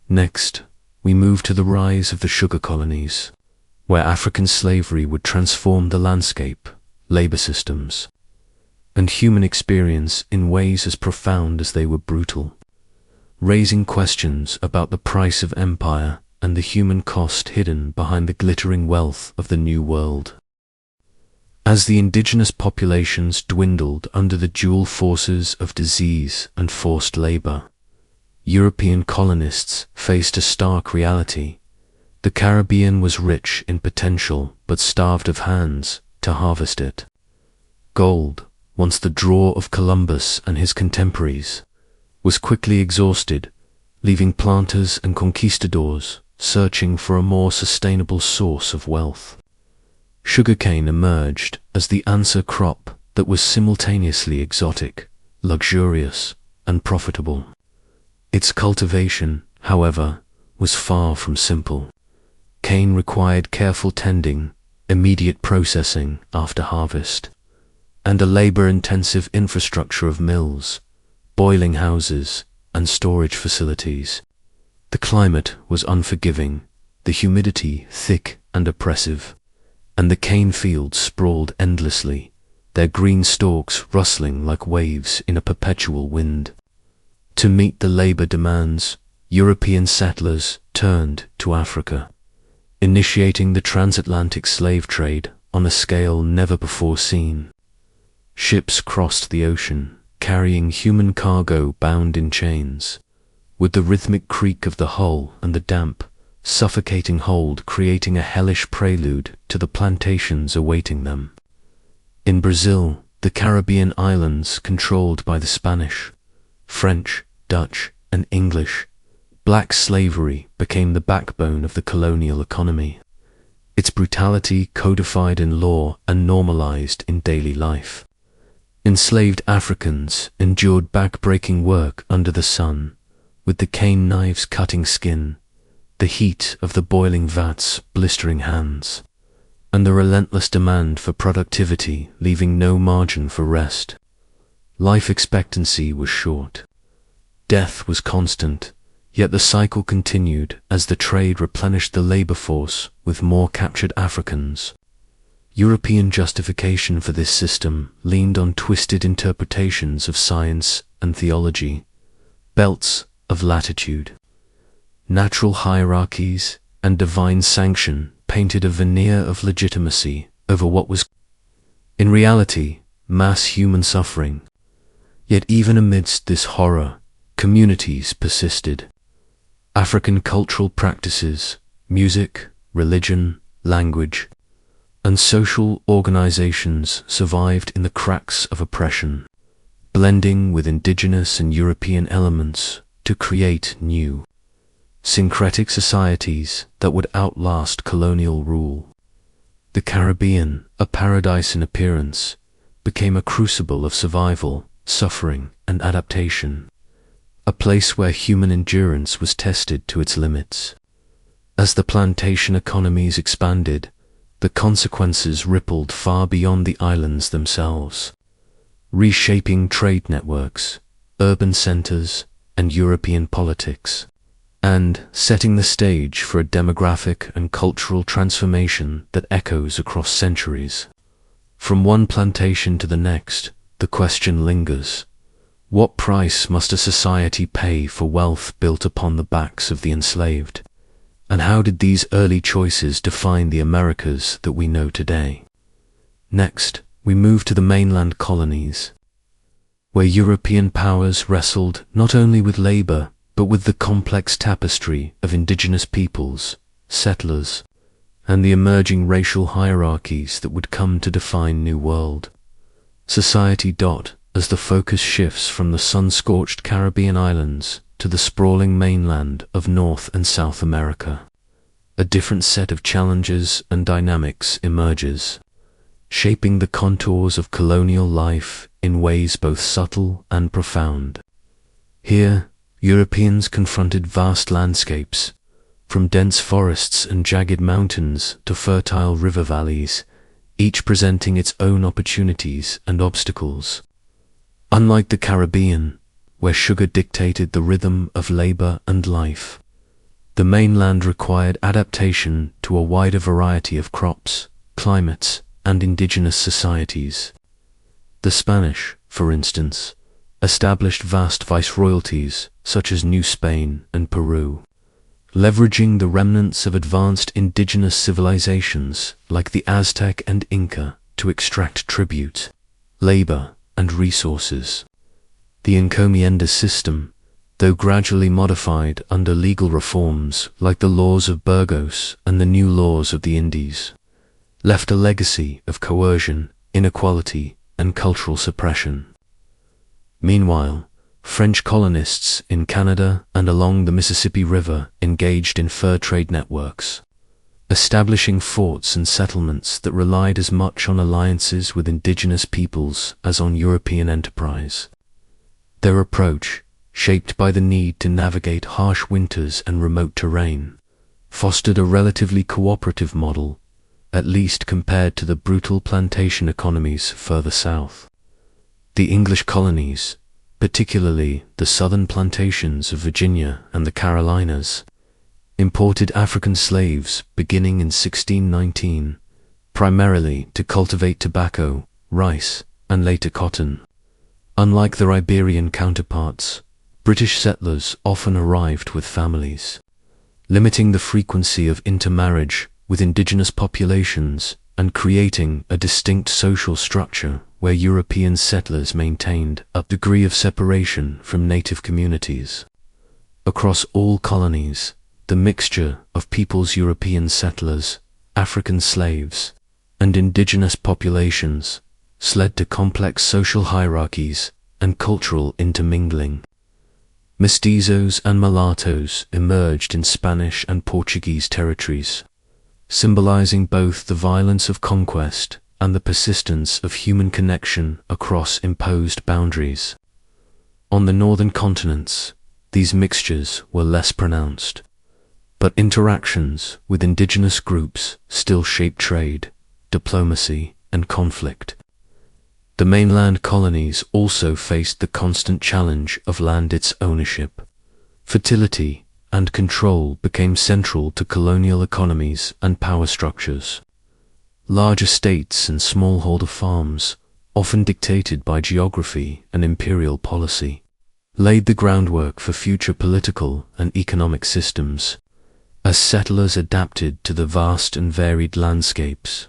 Next, we move to the rise of the sugar colonies, where African slavery would transform the landscape, labor systems, and human experience in ways as profound as they were brutal, raising questions about the price of empire and the human cost hidden behind the glittering wealth of the New World. As the indigenous populations dwindled under the dual forces of disease and forced labor, European colonists faced a stark reality. The Caribbean was rich in potential but starved of hands to harvest it. Gold, once the draw of Columbus and his contemporaries, was quickly exhausted, leaving planters and conquistadors searching for a more sustainable source of wealth. Sugarcane emerged as the answer crop that was simultaneously exotic, luxurious, and profitable. Its cultivation, however, was far from simple. Cane required careful tending, immediate processing after harvest, and a labor-intensive infrastructure of mills, boiling houses, and storage facilities. The climate was unforgiving, the humidity thick and oppressive, and the cane fields sprawled endlessly, their green stalks rustling like waves in a perpetual wind. To meet the labor demands, European settlers turned to Africa, initiating the transatlantic slave trade on a scale never before seen. Ships crossed the ocean, carrying human cargo bound in chains, with the rhythmic creak of the hull and the damp, suffocating hold creating a hellish prelude to the plantations awaiting them. In Brazil, the Caribbean islands controlled by the Spanish, French, Dutch, and English, black slavery became the backbone of the colonial economy, its brutality codified in law and normalized in daily life. Enslaved Africans endured back-breaking work under the sun, with the cane knives cutting skin, the heat of the boiling vats blistering hands, and the relentless demand for productivity leaving no margin for rest. Life expectancy was short. Death was constant, yet the cycle continued as the trade replenished the labor force with more captured Africans. European justification for this system leaned on twisted interpretations of science and theology, belts of latitude, natural hierarchies, and divine sanction painted a veneer of legitimacy over what was, in reality, mass human suffering. Yet even amidst this horror, communities persisted. African cultural practices, music, religion, language, and social organizations survived in the cracks of oppression, blending with indigenous and European elements to create new, syncretic societies that would outlast colonial rule. The Caribbean, a paradise in appearance, became a crucible of survival, suffering, and adaptation, a place where human endurance was tested to its limits. As the plantation economies expanded, the consequences rippled far beyond the islands themselves, reshaping trade networks, urban centers, and European politics, and setting the stage for a demographic and cultural transformation that echoes across centuries. From one plantation to the next, the question lingers: what price must a society pay for wealth built upon the backs of the enslaved? And how did these early choices define the Americas that we know today? Next, we move to the mainland colonies, where European powers wrestled not only with labor, but with the complex tapestry of indigenous peoples, settlers, and the emerging racial hierarchies that would come to define New World society. As the focus shifts from the sun-scorched Caribbean islands to the sprawling mainland of North and South America, a different set of challenges and dynamics emerges, shaping the contours of colonial life in ways both subtle and profound. Here, Europeans confronted vast landscapes, from dense forests and jagged mountains to fertile river valleys, each presenting its own opportunities and obstacles. Unlike the Caribbean, where sugar dictated the rhythm of labor and life, the mainland required adaptation to a wider variety of crops, climates, and indigenous societies. The Spanish, for instance, established vast viceroyalties such as New Spain and Peru, leveraging the remnants of advanced indigenous civilizations like the Aztec and Inca to extract tribute, labor, and resources. The encomienda system, though gradually modified under legal reforms like the laws of Burgos and the new laws of the Indies, left a legacy of coercion, inequality, and cultural suppression. Meanwhile, French colonists in Canada and along the Mississippi River engaged in fur trade networks, establishing forts and settlements that relied as much on alliances with indigenous peoples as on European enterprise. Their approach, shaped by the need to navigate harsh winters and remote terrain, fostered a relatively cooperative model, at least compared to the brutal plantation economies further south. The English colonies, particularly the southern plantations of Virginia and the Carolinas, imported African slaves beginning in 1619, primarily to cultivate tobacco, rice, and later cotton. Unlike their Iberian counterparts, British settlers often arrived with families, limiting the frequency of intermarriage with indigenous populations and creating a distinct social structure where European settlers maintained a degree of separation from native communities. Across all colonies, the mixture of peoples, European settlers, African slaves, and indigenous populations led to complex social hierarchies and cultural intermingling. Mestizos and mulattoes emerged in Spanish and Portuguese territories, symbolizing both the violence of conquest and the persistence of human connection across imposed boundaries. On the northern continents, these mixtures were less pronounced, but interactions with indigenous groups still shaped trade, diplomacy, and conflict. The mainland colonies also faced the constant challenge of land its ownership. Fertility and control became central to colonial economies and power structures. Large estates and smallholder farms, often dictated by geography and imperial policy, laid the groundwork for future political and economic systems, as settlers adapted to the vast and varied landscapes.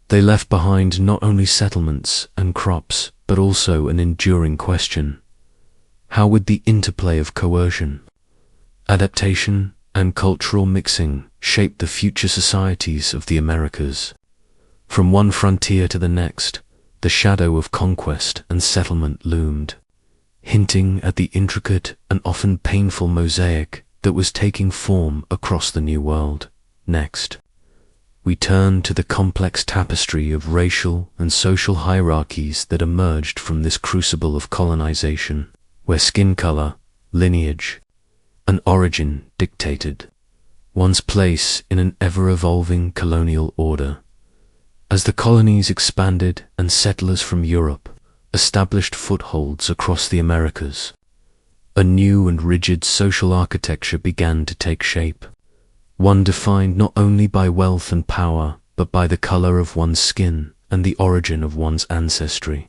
They left behind not only settlements and crops, but also an enduring question: how would the interplay of coercion, adaptation, and cultural mixing shape the future societies of the Americas? From one frontier to the next, the shadow of conquest and settlement loomed, hinting at the intricate and often painful mosaic that was taking form across the New World. Next, we turn to the complex tapestry of racial and social hierarchies that emerged from this crucible of colonization, where skin color, lineage, and origin dictated one's place in an ever-evolving colonial order. As the colonies expanded and settlers from Europe established footholds across the Americas, a new and rigid social architecture began to take shape, one defined not only by wealth and power, but by the color of one's skin and the origin of one's ancestry.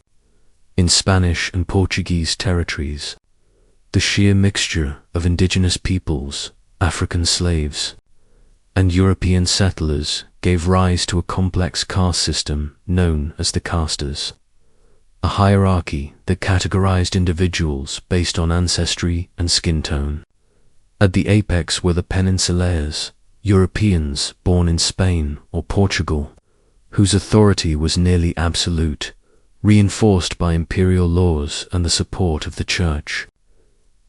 In Spanish and Portuguese territories, the sheer mixture of indigenous peoples, African slaves, and European settlers gave rise to a complex caste system known as the castes, a hierarchy that categorized individuals based on ancestry and skin tone. At the apex were the peninsulares, Europeans born in Spain or Portugal, whose authority was nearly absolute, reinforced by imperial laws and the support of the church.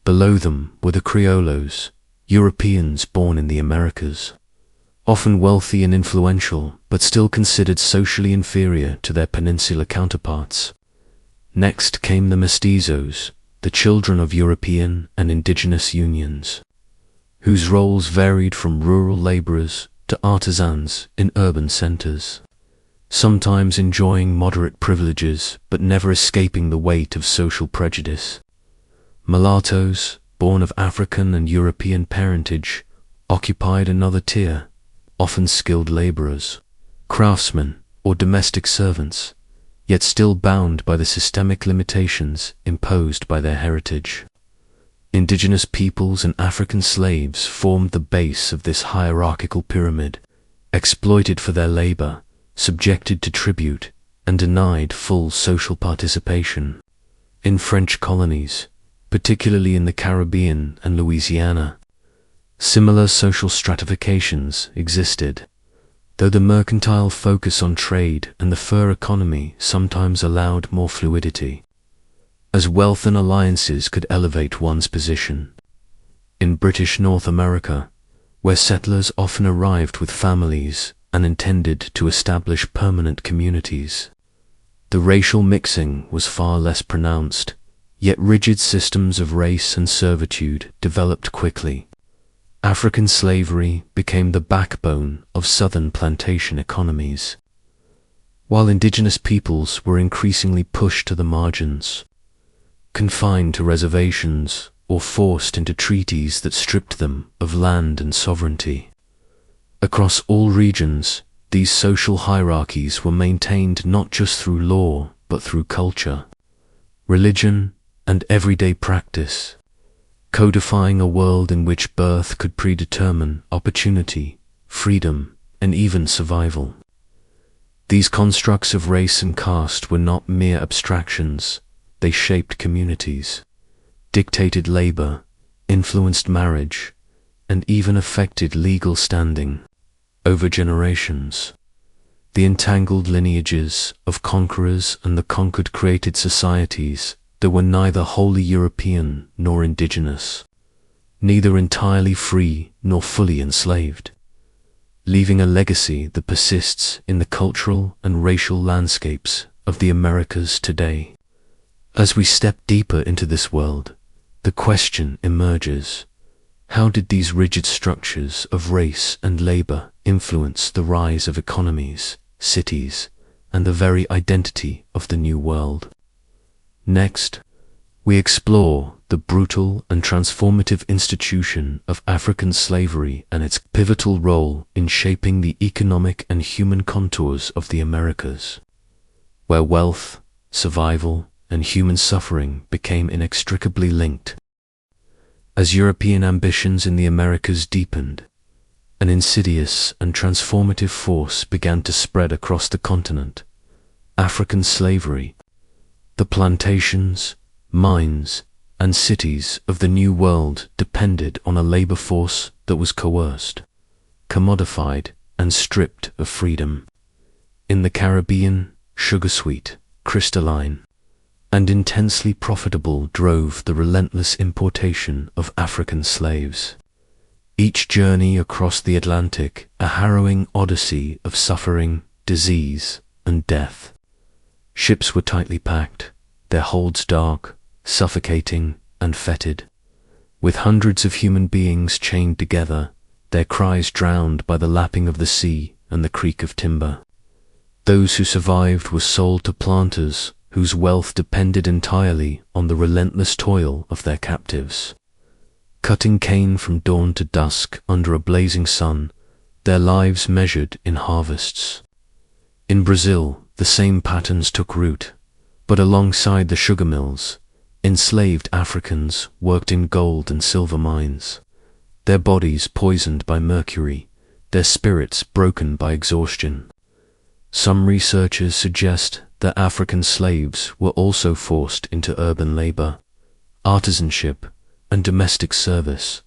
Below them were the criollos, Europeans born in the Americas, often wealthy and influential, but still considered socially inferior to their peninsular counterparts. Next came the mestizos, the children of European and indigenous unions, whose roles varied from rural laborers to artisans in urban centers, sometimes enjoying moderate privileges but never escaping the weight of social prejudice. Mulattoes, born of African and European parentage, occupied another tier, often skilled laborers, craftsmen, or domestic servants, yet still bound by the systemic limitations imposed by their heritage. Indigenous peoples and African slaves formed the base of this hierarchical pyramid, exploited for their labor, subjected to tribute, and denied full social participation. In French colonies, particularly in the Caribbean and Louisiana, similar social stratifications existed, though the mercantile focus on trade and the fur economy sometimes allowed more fluidity, as wealth and alliances could elevate one's position. In British North America, where settlers often arrived with families and intended to establish permanent communities, the racial mixing was far less pronounced, yet rigid systems of race and servitude developed quickly. African slavery became the backbone of southern plantation economies, while indigenous peoples were increasingly pushed to the margins, confined to reservations or forced into treaties that stripped them of land and sovereignty. Across all regions, these social hierarchies were maintained not just through law but through culture, religion, and everyday practice, codifying a world in which birth could predetermine opportunity, freedom, and even survival. These constructs of race and caste were not mere abstractions. They shaped communities, dictated labor, influenced marriage, and even affected legal standing. Over generations, the entangled lineages of conquerors and the conquered created societies that were neither wholly European nor indigenous, neither entirely free nor fully enslaved, leaving a legacy that persists in the cultural and racial landscapes of the Americas today. As we step deeper into this world, the question emerges: how did these rigid structures of race and labor influence the rise of economies, cities, and the very identity of the New World? Next, we explore the brutal and transformative institution of African slavery and its pivotal role in shaping the economic and human contours of the Americas, where wealth, survival, and human suffering became inextricably linked. As European ambitions in the Americas deepened, an insidious and transformative force began to spread across the continent: African slavery. The plantations, mines, and cities of the New World depended on a labor force that was coerced, commodified, and stripped of freedom. In the Caribbean, sugar-sweet, crystalline, and intensely profitable drove the relentless importation of African slaves. Each journey across the Atlantic a harrowing odyssey of suffering, disease, and death. Ships were tightly packed, their holds dark, suffocating, and fetid, with hundreds of human beings chained together, their cries drowned by the lapping of the sea and the creak of timber. Those who survived were sold to planters whose wealth depended entirely on the relentless toil of their captives. Cutting cane from dawn to dusk under a blazing sun, their lives measured in harvests. In Brazil, the same patterns took root, but alongside the sugar mills, enslaved Africans worked in gold and silver mines, their bodies poisoned by mercury, their spirits broken by exhaustion. Some researchers suggest that African slaves were also forced into urban labor, artisanship, and domestic service,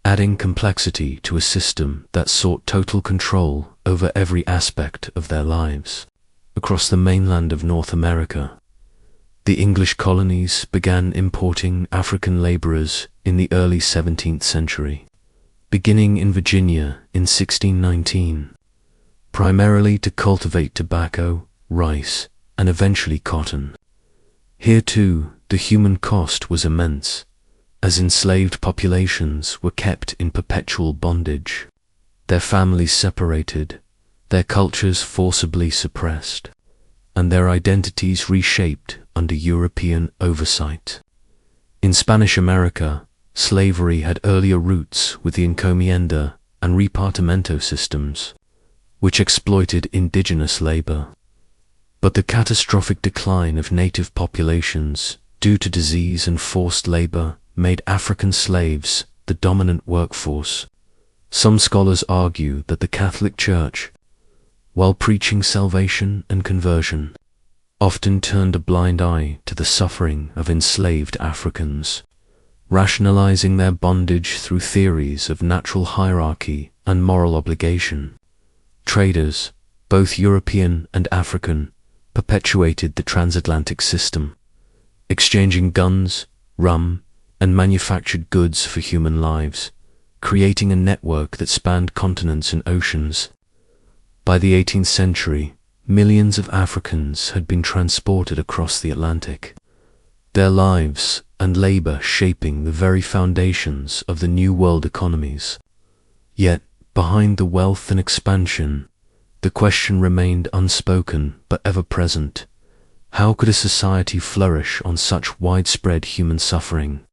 adding complexity to a system that sought total control over every aspect of their lives. Across the mainland of North America, the English colonies began importing African laborers in the early 17th century, beginning in Virginia in 1619, primarily to cultivate tobacco, rice, and eventually cotton. Here too, the human cost was immense, as enslaved populations were kept in perpetual bondage, their families separated, their cultures forcibly suppressed, and their identities reshaped under European oversight. In Spanish America, slavery had earlier roots with the encomienda and repartimento systems, which exploited indigenous labor. But the catastrophic decline of native populations due to disease and forced labor made African slaves the dominant workforce. Some scholars argue that the Catholic Church, while preaching salvation and conversion, often turned a blind eye to the suffering of enslaved Africans, rationalizing their bondage through theories of natural hierarchy and moral obligation. Traders, both European and African, perpetuated the transatlantic system, exchanging guns, rum, and manufactured goods for human lives, creating a network that spanned continents and oceans. By the 18th century, millions of Africans had been transported across the Atlantic, their lives and labor shaping the very foundations of the New World economies. Yet, behind the wealth and expansion, the question remained unspoken but ever present. How could a society flourish on such widespread human suffering?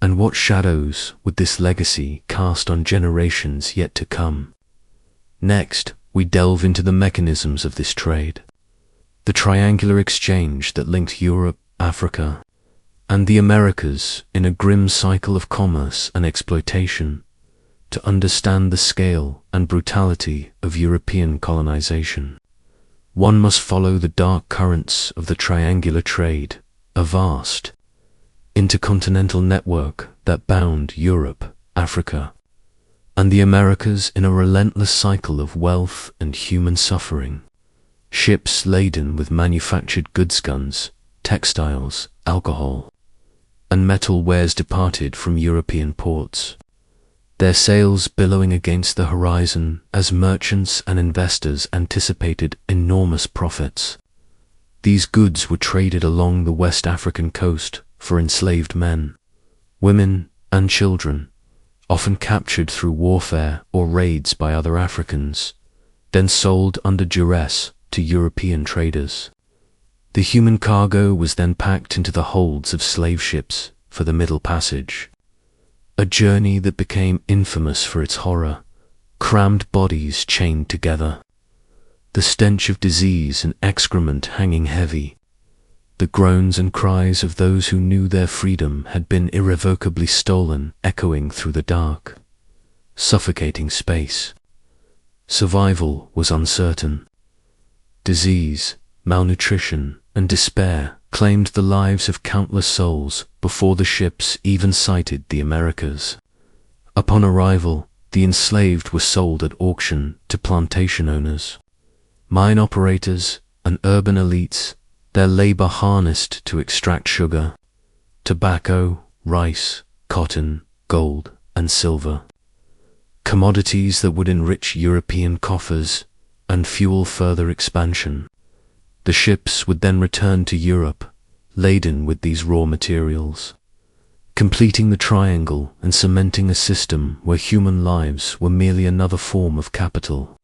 And what shadows would this legacy cast on generations yet to come? Next, we delve into the mechanisms of this trade, the triangular exchange that linked Europe, Africa, and the Americas in a grim cycle of commerce and exploitation. To understand the scale and brutality of European colonization, one must follow the dark currents of the triangular trade, a vast, intercontinental network that bound Europe, Africa, and the Americas in a relentless cycle of wealth and human suffering. Ships laden with manufactured goods, guns, textiles, alcohol, and metal wares departed from European ports, their sails billowing against the horizon as merchants and investors anticipated enormous profits. These goods were traded along the West African coast for enslaved men, women, and children, often captured through warfare or raids by other Africans, then sold under duress to European traders. The human cargo was then packed into the holds of slave ships for the Middle Passage, a journey that became infamous for its horror, crammed bodies chained together, the stench of disease and excrement hanging heavy, the groans and cries of those who knew their freedom had been irrevocably stolen echoing through the dark, suffocating space. Survival was uncertain. Disease, malnutrition, and despair claimed the lives of countless souls before the ships even sighted the Americas. Upon arrival, the enslaved were sold at auction to plantation owners, mine operators, and urban elites, their labor harnessed to extract sugar, tobacco, rice, cotton, gold, and silver, commodities that would enrich European coffers and fuel further expansion. The ships would then return to Europe, laden with these raw materials, completing the triangle and cementing a system where human lives were merely another form of capital.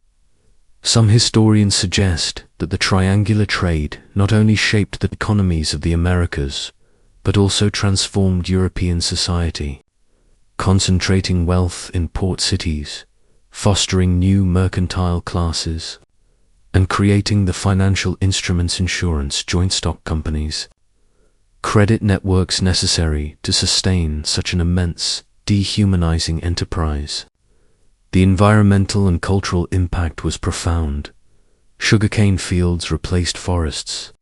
Some historians suggest that the triangular trade not only shaped the economies of the Americas, but also transformed European society, concentrating wealth in port cities, fostering new mercantile classes, and creating the financial instruments insurance joint stock companies, credit networks necessary to sustain such an immense, dehumanizing enterprise. The environmental and cultural impact was profound. Sugarcane fields replaced forests.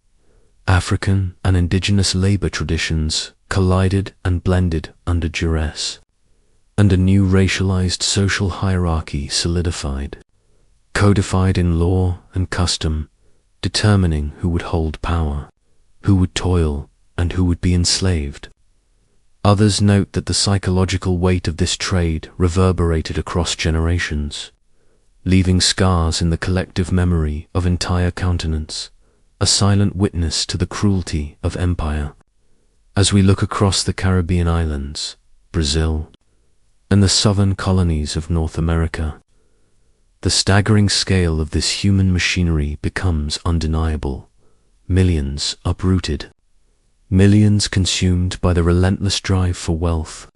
African and indigenous labor traditions collided and blended under duress, and a new racialized social hierarchy solidified, codified in law and custom, determining who would hold power, who would toil, and who would be enslaved. Others note that the psychological weight of this trade reverberated across generations, leaving scars in the collective memory of entire continents, a silent witness to the cruelty of empire. As we look across the Caribbean islands, Brazil, and the southern colonies of North America, the staggering scale of this human machinery becomes undeniable. Millions uprooted, millions consumed by the relentless drive for wealth.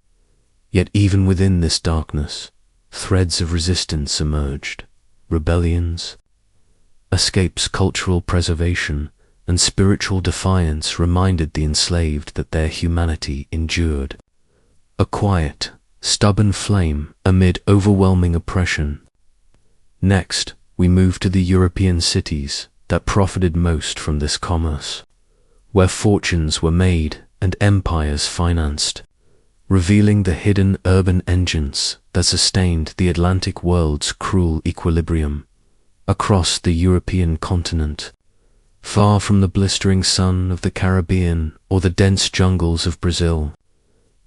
Yet even within this darkness, threads of resistance emerged, rebellions, escapes, cultural preservation, and spiritual defiance reminded the enslaved that their humanity endured. A quiet, stubborn flame amid overwhelming oppression. Next, we move to the European cities that profited most from this commerce, where fortunes were made and empires financed, revealing the hidden urban engines that sustained the Atlantic world's cruel equilibrium. Across the European continent, far from the blistering sun of the Caribbean or the dense jungles of Brazil,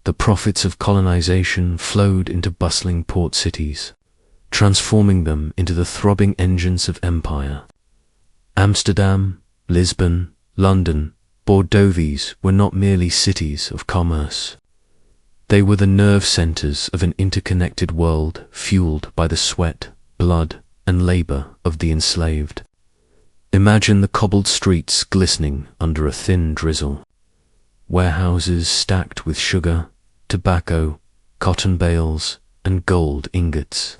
the profits of colonization flowed into bustling port cities, transforming them into the throbbing engines of empire. Amsterdam, Lisbon, London, Bordeaux were not merely cities of commerce. They were the nerve centers of an interconnected world fueled by the sweat, blood, and labor of the enslaved. Imagine the cobbled streets glistening under a thin drizzle, warehouses stacked with sugar, tobacco, cotton bales, and gold ingots.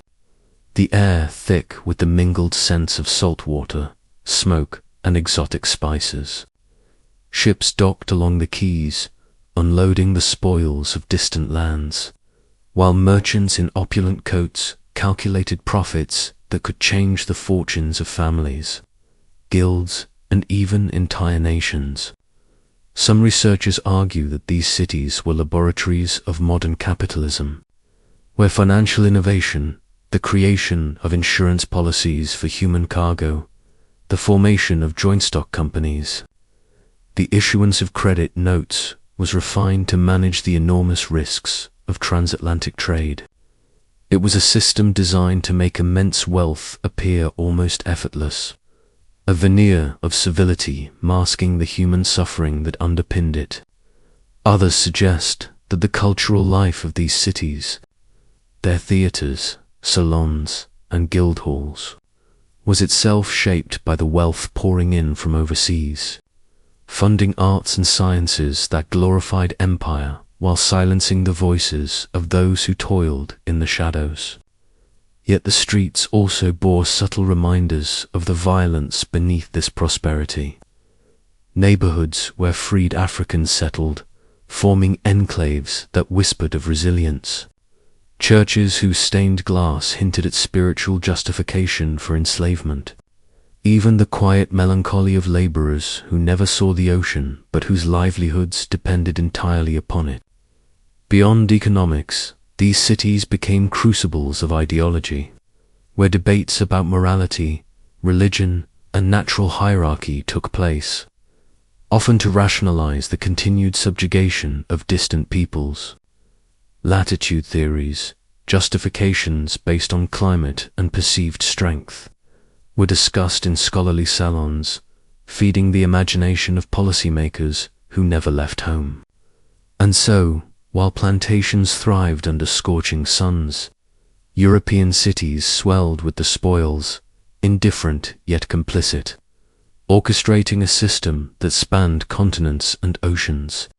The air thick with the mingled scents of salt water, smoke, and exotic spices. Ships docked along the quays, unloading the spoils of distant lands, while merchants in opulent coats calculated profits that could change the fortunes of families, guilds, and even entire nations. Some researchers argue that these cities were laboratories of modern capitalism, where financial innovation, the creation of insurance policies for human cargo, the formation of joint stock companies, the issuance of credit notes was refined to manage the enormous risks of transatlantic trade. It was a system designed to make immense wealth appear almost effortless, a veneer of civility masking the human suffering that underpinned it. Others suggest that the cultural life of these cities, their theaters, salons, and guild halls, was itself shaped by the wealth pouring in from overseas, funding arts and sciences that glorified empire while silencing the voices of those who toiled in the shadows. Yet the streets also bore subtle reminders of the violence beneath this prosperity. Neighborhoods where freed Africans settled, forming enclaves that whispered of resilience. Churches whose stained glass hinted at spiritual justification for enslavement. Even the quiet melancholy of laborers who never saw the ocean but whose livelihoods depended entirely upon it. Beyond economics, these cities became crucibles of ideology, where debates about morality, religion, and natural hierarchy took place, often to rationalize the continued subjugation of distant peoples. Latitude theories, justifications based on climate and perceived strength, were discussed in scholarly salons, feeding the imagination of policymakers who never left home. And so, while plantations thrived under scorching suns, European cities swelled with the spoils, indifferent yet complicit, orchestrating a system that spanned continents and oceans.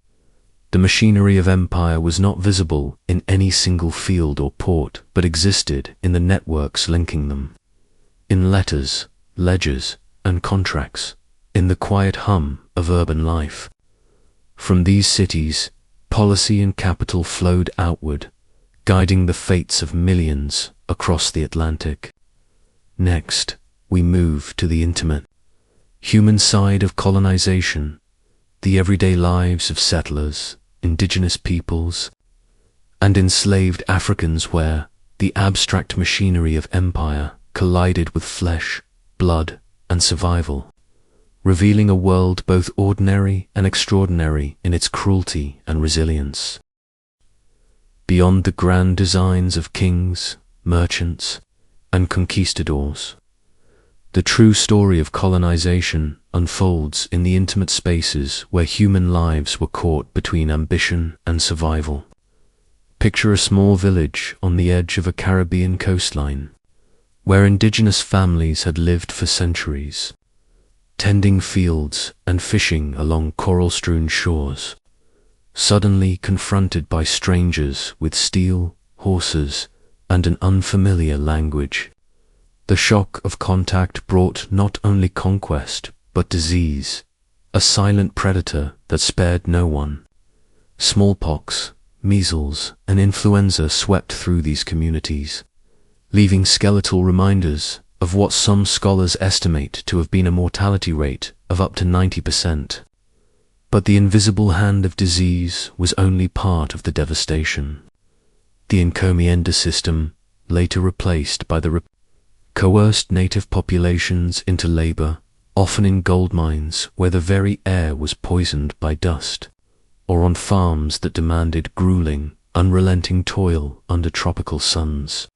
The machinery of empire was not visible in any single field or port, but existed in the networks linking them. In letters, ledgers, and contracts, in the quiet hum of urban life. From these cities, policy and capital flowed outward, guiding the fates of millions across the Atlantic. Next, we move to the intimate, human side of colonization, the everyday lives of settlers, indigenous peoples, and enslaved Africans, where the abstract machinery of empire collided with flesh, blood, and survival, revealing a world both ordinary and extraordinary in its cruelty and resilience. Beyond the grand designs of kings, merchants, and conquistadors, the true story of colonization unfolds in the intimate spaces where human lives were caught between ambition and survival. Picture a small village on the edge of a Caribbean coastline, where indigenous families had lived for centuries, tending fields and fishing along coral-strewn shores, suddenly confronted by strangers with steel, horses, and an unfamiliar language. The shock of contact brought not only conquest, but disease, a silent predator that spared no one. Smallpox, measles, and influenza swept through these communities, leaving skeletal reminders of what some scholars estimate to have been a mortality rate of up to 90%. But the invisible hand of disease was only part of the devastation. The encomienda system, later replaced by the coerced native populations into labor, often in gold mines where the very air was poisoned by dust, or on farms that demanded grueling, unrelenting toil under tropical suns.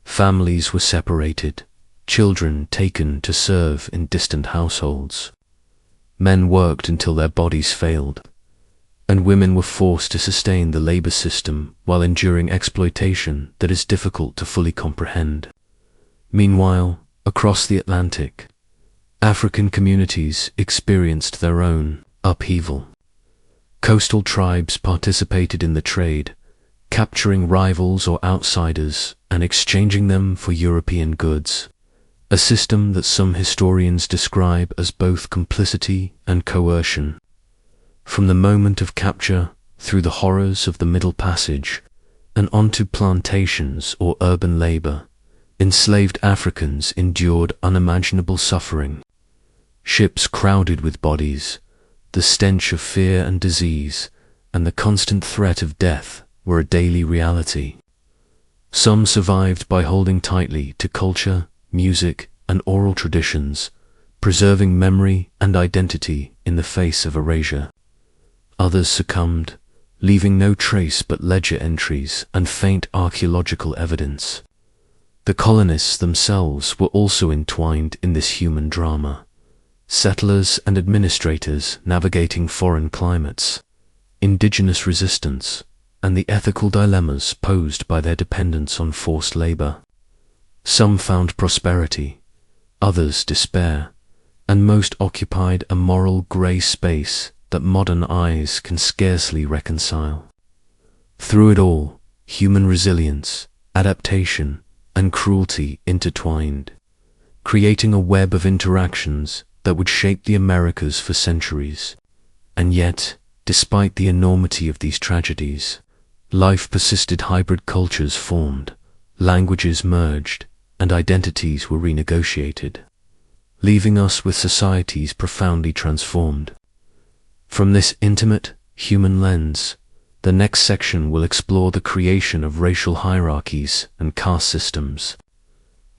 Families were separated, children taken to serve in distant households. Men worked until their bodies failed, and women were forced to sustain the labor system while enduring exploitation that is difficult to fully comprehend. Meanwhile, across the Atlantic, African communities experienced their own upheaval. Coastal tribes participated in the trade, capturing rivals or outsiders and exchanging them for European goods, a system that some historians describe as both complicity and coercion. From the moment of capture, through the horrors of the Middle Passage, and onto plantations or urban labor, enslaved Africans endured unimaginable suffering. Ships crowded with bodies, the stench of fear and disease, and the constant threat of death were a daily reality. Some survived by holding tightly to culture, music, and oral traditions, preserving memory and identity in the face of erasure. Others succumbed, leaving no trace but ledger entries and faint archaeological evidence. The colonists themselves were also entwined in this human drama. Settlers and administrators navigating foreign climates, indigenous resistance, and the ethical dilemmas posed by their dependence on forced labor. Some found prosperity, others despair, and most occupied a moral grey space that modern eyes can scarcely reconcile. Through it all, human resilience, adaptation, and cruelty intertwined, creating a web of interactions that would shape the Americas for centuries. And yet, despite the enormity of these tragedies, life persisted. Hybrid cultures formed, languages merged, and identities were renegotiated, leaving us with societies profoundly transformed. From this intimate, human lens, the next section will explore the creation of racial hierarchies and caste systems,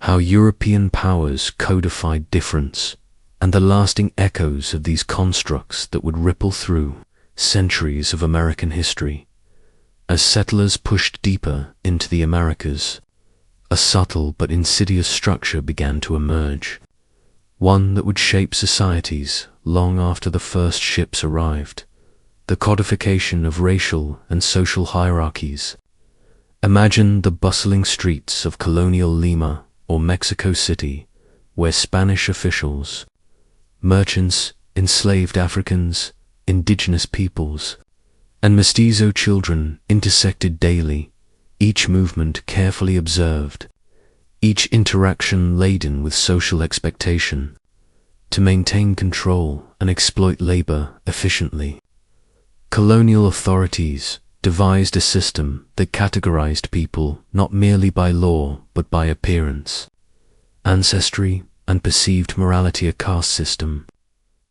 how European powers codified difference, and the lasting echoes of these constructs that would ripple through centuries of American history. As settlers pushed deeper into the Americas, a subtle but insidious structure began to emerge, one that would shape societies long after the first ships arrived: the codification of racial and social hierarchies. Imagine the bustling streets of colonial Lima or Mexico City, where Spanish officials, merchants, enslaved Africans, indigenous peoples, and mestizo children intersected daily, each movement carefully observed, each interaction laden with social expectation, to maintain control and exploit labor efficiently. Colonial authorities, devised a system that categorized people not merely by law but by appearance, ancestry, and perceived morality. A caste system,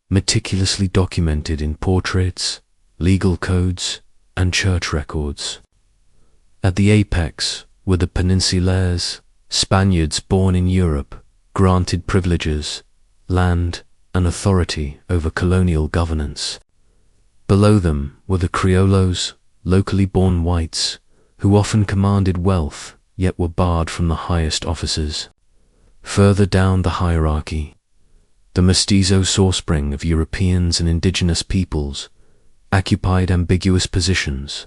meticulously documented in portraits, legal codes, and church records. At the apex were the Peninsulares, Spaniards born in Europe, granted privileges, land, and authority over colonial governance. Below them were the Criollos, locally born whites, who often commanded wealth yet were barred from the highest offices. Further down the hierarchy, the mestizo sourcespring of Europeans and indigenous peoples occupied ambiguous positions,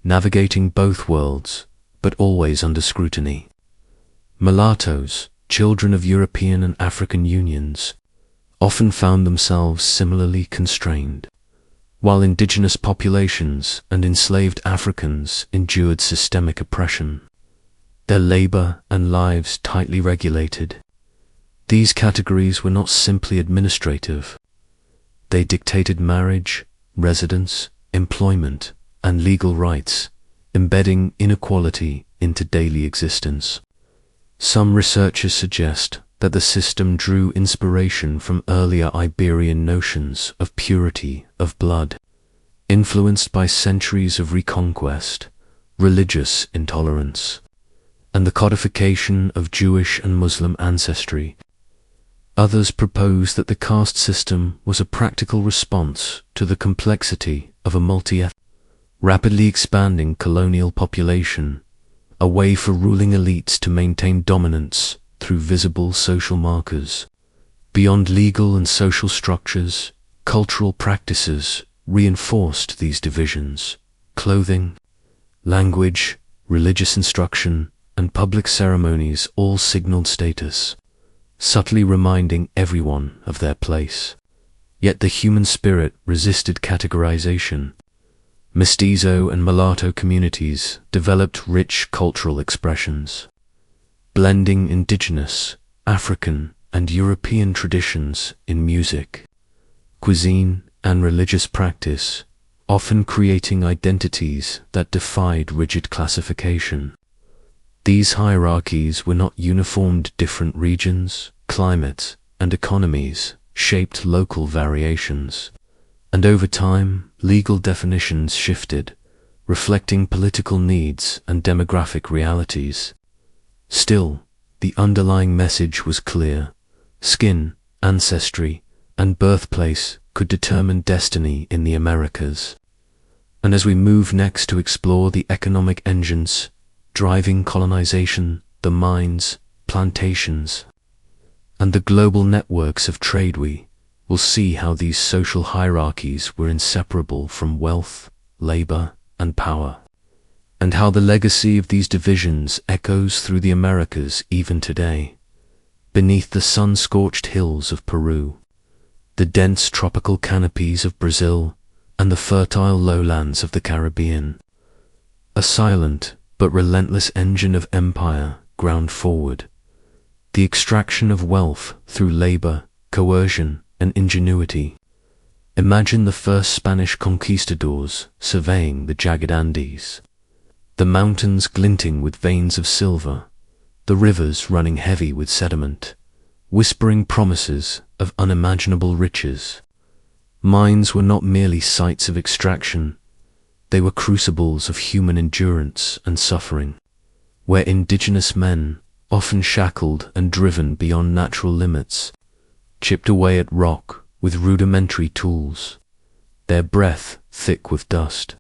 navigating both worlds, but always under scrutiny. Mulattoes, children of European and African unions, often found themselves similarly constrained, while indigenous populations and enslaved Africans endured systemic oppression, their labor and lives tightly regulated. These categories were not simply administrative. They dictated marriage, residence, employment, and legal rights, embedding inequality into daily existence. Some researchers suggest that the system drew inspiration from earlier Iberian notions of purity of blood, influenced by centuries of reconquest, religious intolerance, and the codification of Jewish and Muslim ancestry. Others propose that the caste system was a practical response to the complexity of a multi-ethnic, rapidly expanding colonial population, a way for ruling elites to maintain dominance through visible social markers. Beyond legal and social structures, cultural practices reinforced these divisions. Clothing, language, religious instruction, and public ceremonies all signaled status, subtly reminding everyone of their place. Yet the human spirit resisted categorization. Mestizo and mulatto communities developed rich cultural expressions, blending indigenous, African, and European traditions in music, cuisine, and religious practice, often creating identities that defied rigid classification. These hierarchies were not uniformed. Different regions, climates, and economies shaped local variations, and over time, legal definitions shifted, reflecting political needs and demographic realities. Still, the underlying message was clear. Skin, ancestry, and birthplace could determine destiny in the Americas. And as we move next to explore the economic engines driving colonization, the mines, plantations, and the global networks of trade, we will see how these social hierarchies were inseparable from wealth, labor, and power, and how the legacy of these divisions echoes through the Americas even today. Beneath the sun-scorched hills of Peru, the dense tropical canopies of Brazil, and the fertile lowlands of the Caribbean, a silent but relentless engine of empire ground forward. The extraction of wealth through labor, coercion, and ingenuity. Imagine the first Spanish conquistadors surveying the jagged Andes, the mountains glinting with veins of silver, the rivers running heavy with sediment, whispering promises of unimaginable riches. Mines were not merely sites of extraction, they were crucibles of human endurance and suffering, where indigenous men, often shackled and driven beyond natural limits, chipped away at rock with rudimentary tools, their breath thick with dust,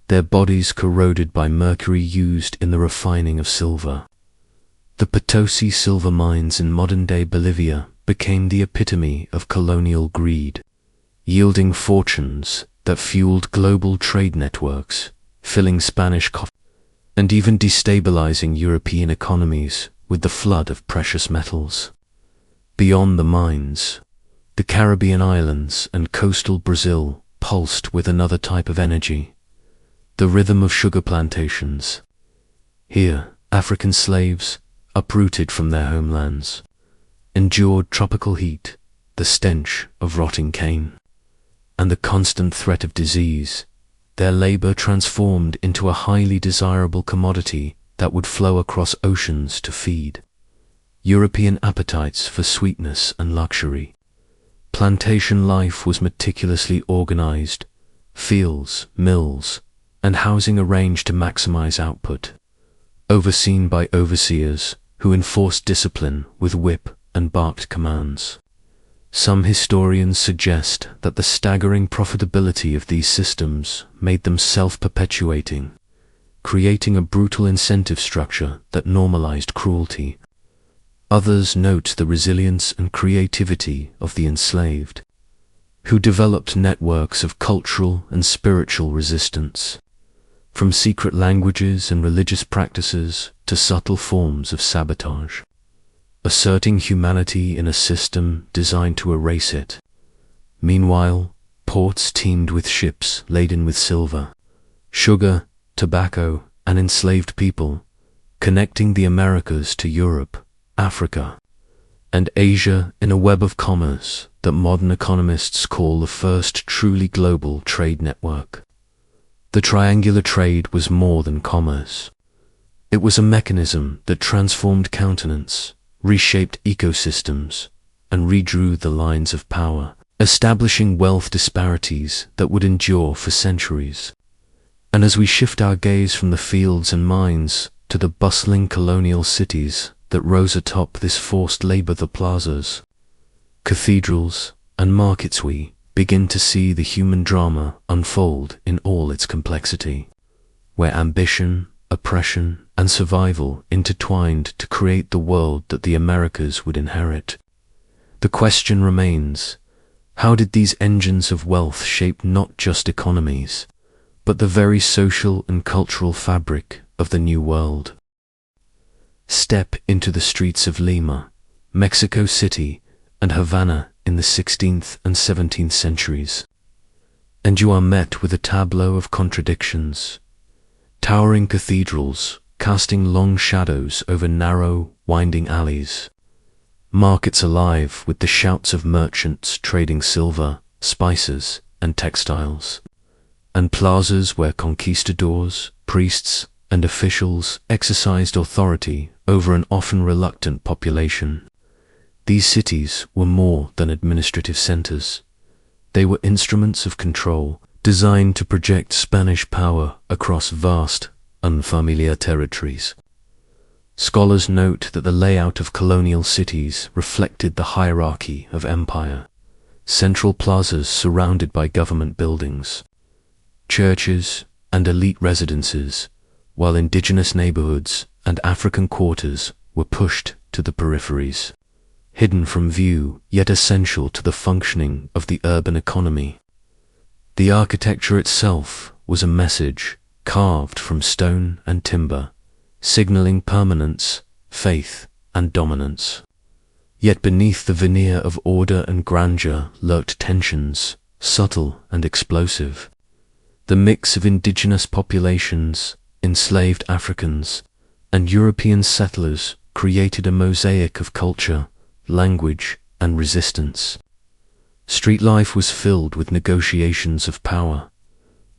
their bodies corroded by mercury used in the refining of silver. The Potosi silver mines in modern-day Bolivia became the epitome of colonial greed, yielding fortunes that fueled global trade networks, filling Spanish coffers, and even destabilizing European economies with the flood of precious metals. Beyond the mines, the Caribbean islands and coastal Brazil pulsed with another type of energy, the rhythm of sugar plantations. Here, African slaves, uprooted from their homelands, endured tropical heat, the stench of rotting cane, and the constant threat of disease, their labor transformed into a highly desirable commodity that would flow across oceans to feed European appetites for sweetness and luxury. Plantation life was meticulously organized, fields, mills, and housing arranged to maximize output, overseen by overseers who enforced discipline with whip and barked commands. Some historians suggest that the staggering profitability of these systems made them self-perpetuating, creating a brutal incentive structure that normalized cruelty. Others note the resilience and creativity of the enslaved, who developed networks of cultural and spiritual resistance, from secret languages and religious practices to subtle forms of sabotage, asserting humanity in a system designed to erase it. Meanwhile, ports teemed with ships laden with silver, sugar, tobacco, and enslaved people, connecting the Americas to Europe, Africa, and Asia in a web of commerce that modern economists call the first truly global trade network. The triangular trade was more than commerce. It was a mechanism that transformed continents, reshaped ecosystems, and redrew the lines of power, establishing wealth disparities that would endure for centuries. And as we shift our gaze from the fields and mines to the bustling colonial cities that rose atop this forced labor, the plazas, cathedrals, and markets, we begin to see the human drama unfold in all its complexity, where ambition, oppression, and survival intertwined to create the world that the Americas would inherit. The question remains, how did these engines of wealth shape not just economies, but the very social and cultural fabric of the New World? Step into the streets of Lima, Mexico City, and Havana in the 16th and 17th centuries, and you are met with a tableau of contradictions. Towering cathedrals casting long shadows over narrow, winding alleys, markets alive with the shouts of merchants trading silver, spices, and textiles, and plazas where conquistadors, priests, and officials exercised authority over an often reluctant population. These cities were more than administrative centers. They were instruments of control designed to project Spanish power across vast, unfamiliar territories. Scholars note that the layout of colonial cities reflected the hierarchy of empire. Central plazas surrounded by government buildings, churches, and elite residences, while indigenous neighborhoods and African quarters were pushed to the peripheries, hidden from view yet essential to the functioning of the urban economy. The architecture itself was a message carved from stone and timber, signaling permanence, faith, and dominance. Yet beneath the veneer of order and grandeur lurked tensions, subtle and explosive. The mix of indigenous populations, enslaved Africans, and European settlers created a mosaic of culture, language, and resistance. Street life was filled with negotiations of power,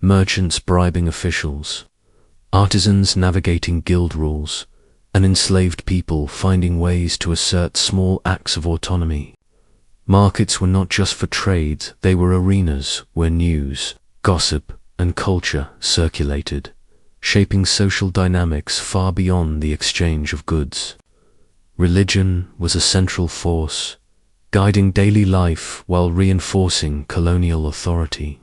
merchants bribing officials, artisans navigating guild rules, and enslaved people finding ways to assert small acts of autonomy. Markets were not just for trade, they were arenas where news, gossip, and culture circulated, shaping social dynamics far beyond the exchange of goods. Religion was a central force, guiding daily life while reinforcing colonial authority.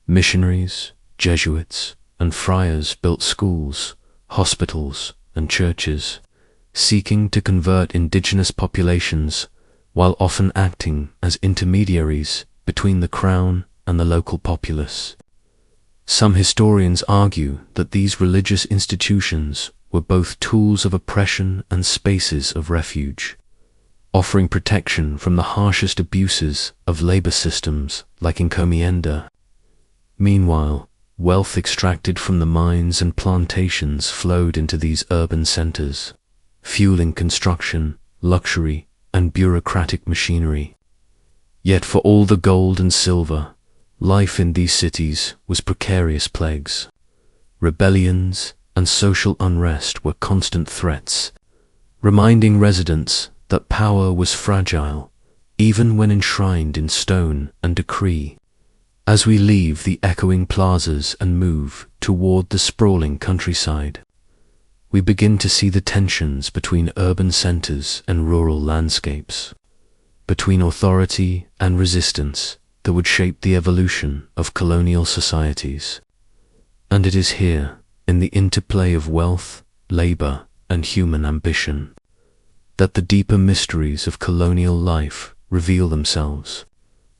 Missionaries, Jesuits, and friars built schools, hospitals, and churches, seeking to convert indigenous populations while often acting as intermediaries between the crown and the local populace. Some historians argue that these religious institutions were both tools of oppression and spaces of refuge, offering protection from the harshest abuses of labor systems like encomienda. Meanwhile, wealth extracted from the mines and plantations flowed into these urban centers, fueling construction, luxury, and bureaucratic machinery. Yet for all the gold and silver, Life in these cities was precarious plagues. Rebellions and social unrest were constant threats, reminding residents that power was fragile, even when enshrined in stone and decree. As we leave the echoing plazas and move toward the sprawling countryside, we begin to see the tensions between urban centers and rural landscapes, between authority and resistance that would shape the evolution of colonial societies. And it is here, in the interplay of wealth, labor, and human ambition, that the deeper mysteries of colonial life reveal themselves,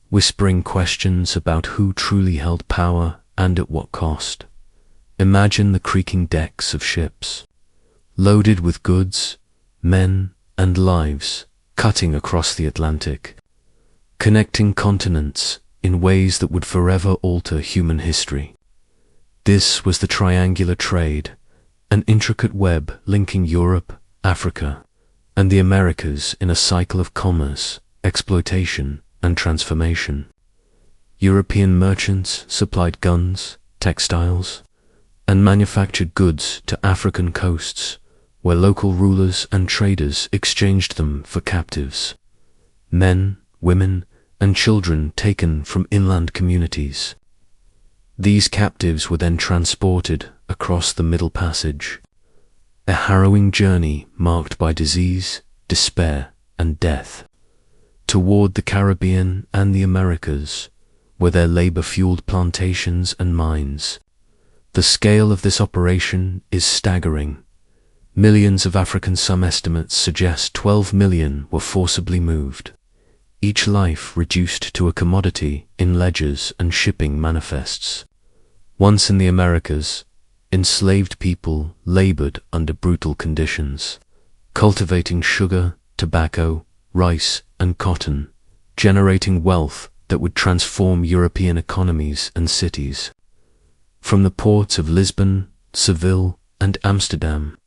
whispering questions about who truly held power and at what cost. Imagine the creaking decks of ships, loaded with goods, men, and lives, cutting across the Atlantic, connecting continents in ways that would forever alter human history. This was the triangular trade, an intricate web linking Europe, Africa, and the Americas in a cycle of commerce, exploitation, and transformation. European merchants supplied guns, textiles, and manufactured goods to African coasts, where local rulers and traders exchanged them for captives, men, women, and children taken from inland communities. These captives were then transported across the Middle Passage, a harrowing journey marked by disease, despair, and death, toward the Caribbean and the Americas, where their labor-fueled plantations and mines. The scale of this operation is staggering. Millions of Africans, some estimates suggest 12 million, were forcibly moved, each life reduced to a commodity in ledgers and shipping manifests. Once in the Americas, enslaved people labored under brutal conditions, cultivating sugar, tobacco, rice, and cotton, generating wealth that would transform European economies and cities. From the ports of Lisbon, Seville, and Amsterdam,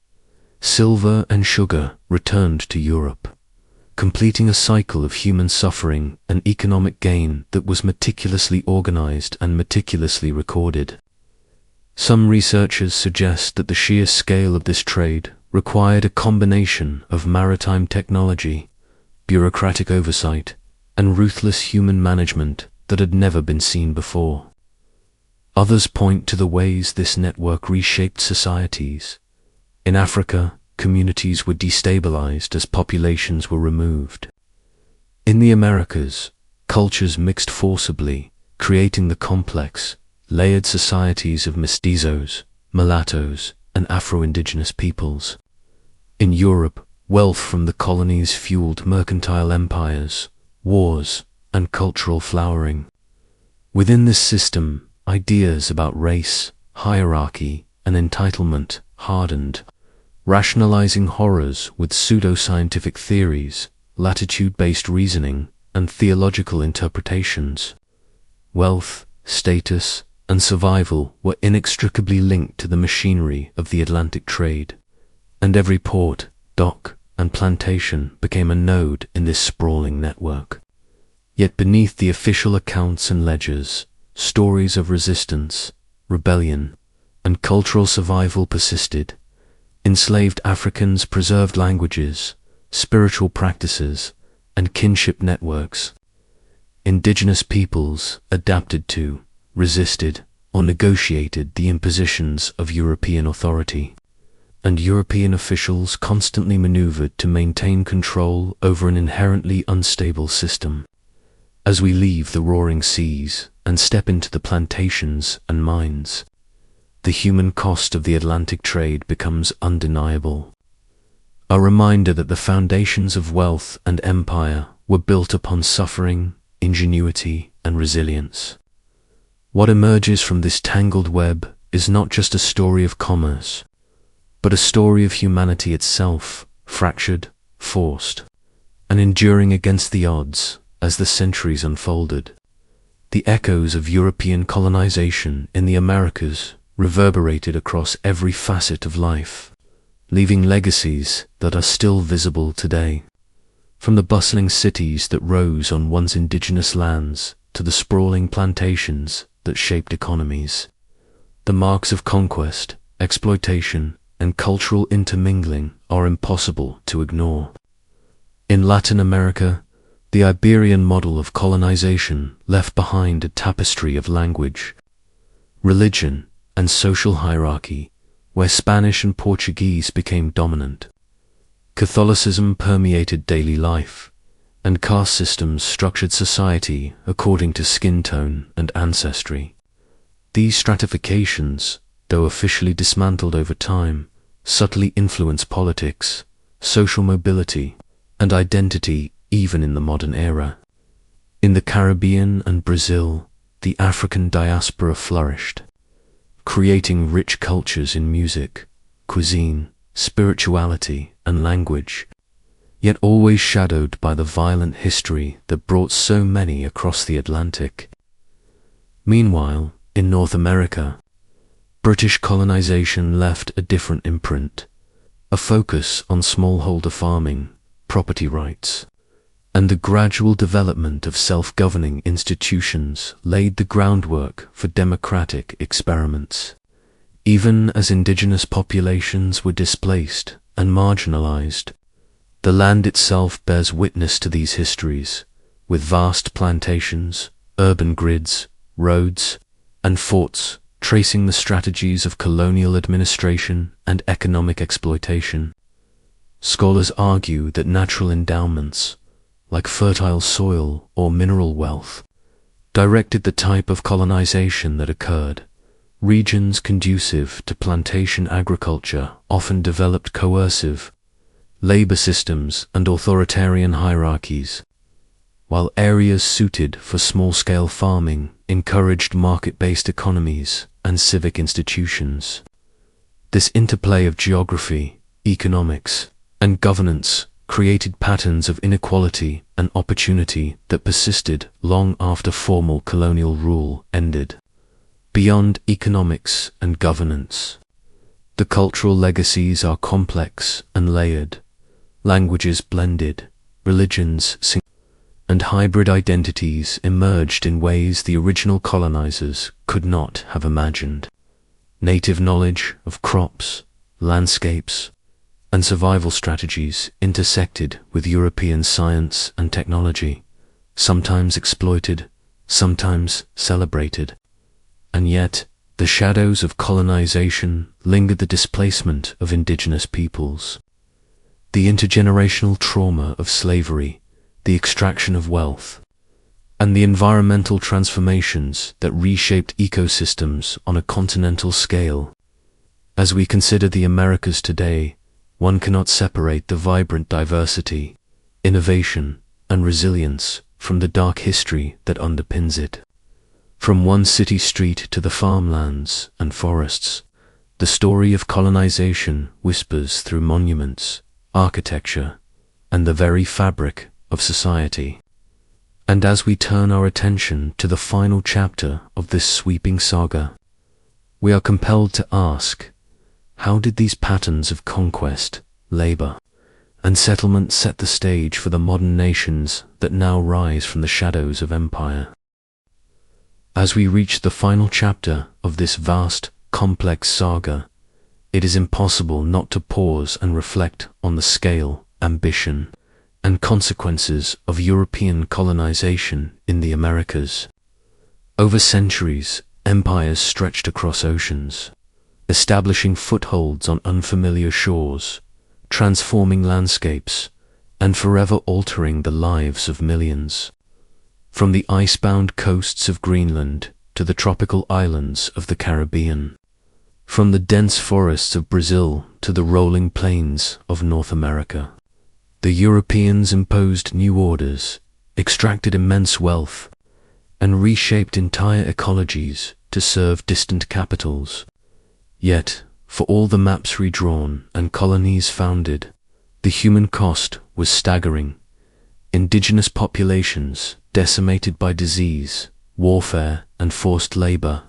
silver and sugar returned to Europe, completing a cycle of human suffering and economic gain that was meticulously organized and meticulously recorded. Some researchers suggest that the sheer scale of this trade required a combination of maritime technology, bureaucratic oversight, and ruthless human management that had never been seen before. Others point to the ways this network reshaped societies. In Africa, communities were destabilized as populations were removed. In the Americas, cultures mixed forcibly, creating the complex, layered societies of mestizos, mulattoes, and Afro-Indigenous peoples. In Europe, wealth from the colonies fueled mercantile empires, wars, and cultural flowering. Within this system, ideas about race, hierarchy, and entitlement hardened, rationalizing horrors with pseudo-scientific theories, latitude-based reasoning, and theological interpretations. Wealth, status, and survival were inextricably linked to the machinery of the Atlantic trade, and every port, dock, and plantation became a node in this sprawling network. Yet beneath the official accounts and ledgers, stories of resistance, rebellion, and cultural survival persisted. Enslaved Africans preserved languages, spiritual practices, and kinship networks. Indigenous peoples adapted to, resisted, or negotiated the impositions of European authority, and European officials constantly maneuvered to maintain control over an inherently unstable system. As we leave the roaring seas and step into the plantations and mines, the human cost of the Atlantic trade becomes undeniable. A reminder that the foundations of wealth and empire were built upon suffering, ingenuity, and resilience. What emerges from this tangled web is not just a story of commerce, but a story of humanity itself, fractured, forced, and enduring against the odds as the centuries unfolded. The echoes of European colonization in the Americas reverberated across every facet of life, leaving legacies that are still visible today. From the bustling cities that rose on once indigenous lands to the sprawling plantations that shaped economies. The marks of conquest, exploitation, and cultural intermingling are impossible to ignore. In Latin America, the Iberian model of colonization left behind a tapestry of language, religion, and social hierarchy, where Spanish and Portuguese became dominant. Catholicism permeated daily life, and caste systems structured society according to skin tone and ancestry. These stratifications, though officially dismantled over time, subtly influence politics, social mobility, and identity even in the modern era. In the Caribbean and Brazil, the African diaspora flourished, creating rich cultures in music, cuisine, spirituality, and language, yet always shadowed by the violent history that brought so many across the Atlantic. Meanwhile, in North America, British colonization left a different imprint, a focus on smallholder farming, property rights, and the gradual development of self-governing institutions laid the groundwork for democratic experiments. Even as indigenous populations were displaced and marginalized, the land itself bears witness to these histories, with vast plantations, urban grids, roads, and forts tracing the strategies of colonial administration and economic exploitation. Scholars argue that natural endowments, like fertile soil or mineral wealth, directed the type of colonization that occurred. Regions conducive to plantation agriculture often developed coercive labor systems and authoritarian hierarchies, while areas suited for small-scale farming encouraged market-based economies and civic institutions. This interplay of geography, economics, and governance created patterns of inequality and opportunity that persisted long after formal colonial rule ended. Beyond economics and governance, the cultural legacies are complex and layered. Languages blended, religions and hybrid identities emerged in ways the original colonizers could not have imagined. Native knowledge of crops, landscapes, and survival strategies intersected with European science and technology, sometimes exploited, sometimes celebrated. And yet, the shadows of colonization lingered: the displacement of indigenous peoples, the intergenerational trauma of slavery, the extraction of wealth, and the environmental transformations that reshaped ecosystems on a continental scale. As we consider the Americas today, one cannot separate the vibrant diversity, innovation, and resilience from the dark history that underpins it. From one city street to the farmlands and forests, the story of colonization whispers through monuments, architecture, and the very fabric of society. And as we turn our attention to the final chapter of this sweeping saga, we are compelled to ask, how did these patterns of conquest, labor, and settlement set the stage for the modern nations that now rise from the shadows of empire? As we reach the final chapter of this vast, complex saga, it is impossible not to pause and reflect on the scale, ambition, and consequences of European colonization in the Americas. Over centuries, empires stretched across oceans, establishing footholds on unfamiliar shores, transforming landscapes, and forever altering the lives of millions. From the ice-bound coasts of Greenland to the tropical islands of the Caribbean, from the dense forests of Brazil to the rolling plains of North America, the Europeans imposed new orders, extracted immense wealth, and reshaped entire ecologies to serve distant capitals. Yet, for all the maps redrawn and colonies founded, the human cost was staggering. Indigenous populations decimated by disease, warfare, and forced labor.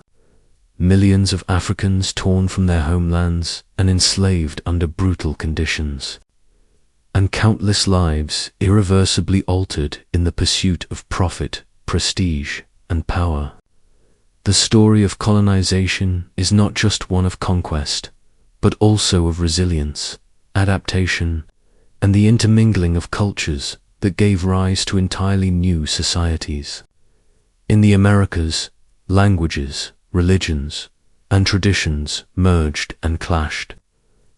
Millions of Africans torn from their homelands and enslaved under brutal conditions. And countless lives irreversibly altered in the pursuit of profit, prestige, and power. The story of colonization is not just one of conquest, but also of resilience, adaptation, and the intermingling of cultures that gave rise to entirely new societies. In the Americas, languages, religions, and traditions merged and clashed,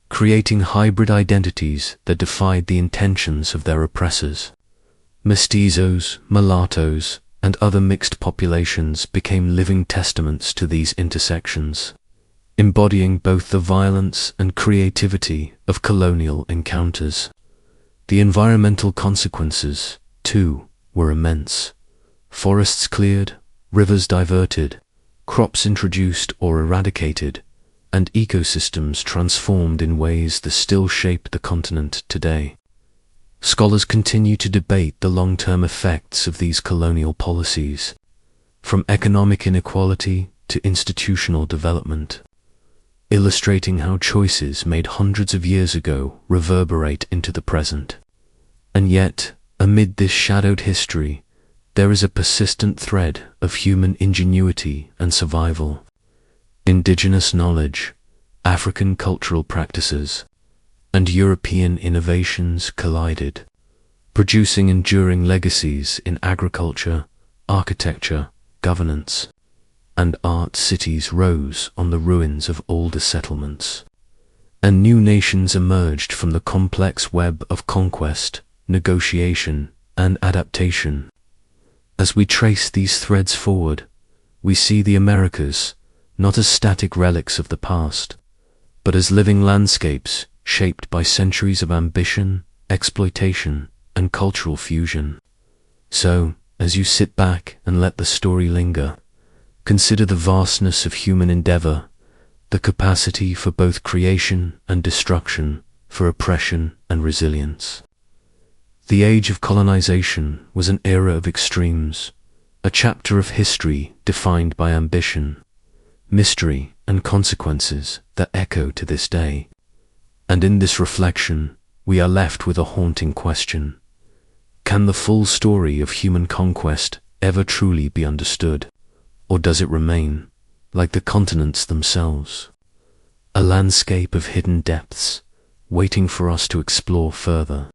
creating hybrid identities that defied the intentions of their oppressors. Mestizos, mulattoes, and other mixed populations became living testaments to these intersections, embodying both the violence and creativity of colonial encounters. The environmental consequences, too, were immense. Forests cleared, rivers diverted, crops introduced or eradicated, and ecosystems transformed in ways that still shape the continent today. Scholars continue to debate the long-term effects of these colonial policies, from economic inequality to institutional development, illustrating how choices made hundreds of years ago reverberate into the present. And yet, amid this shadowed history, there is a persistent thread of human ingenuity and survival. Indigenous knowledge, African cultural practices, and European innovations collided, producing enduring legacies in agriculture, architecture, governance, and art. Cities rose on the ruins of older settlements, and new nations emerged from the complex web of conquest, negotiation, and adaptation. As we trace these threads forward, we see the Americas not as static relics of the past, but as living landscapes shaped by centuries of ambition, exploitation, and cultural fusion. So, as you sit back and let the story linger, consider the vastness of human endeavor, the capacity for both creation and destruction, for oppression and resilience. The age of colonization was an era of extremes, a chapter of history defined by ambition, mystery, and consequences that echo to this day. And in this reflection, we are left with a haunting question. Can the full story of human conquest ever truly be understood, or does it remain, like the continents themselves, a landscape of hidden depths, waiting for us to explore further?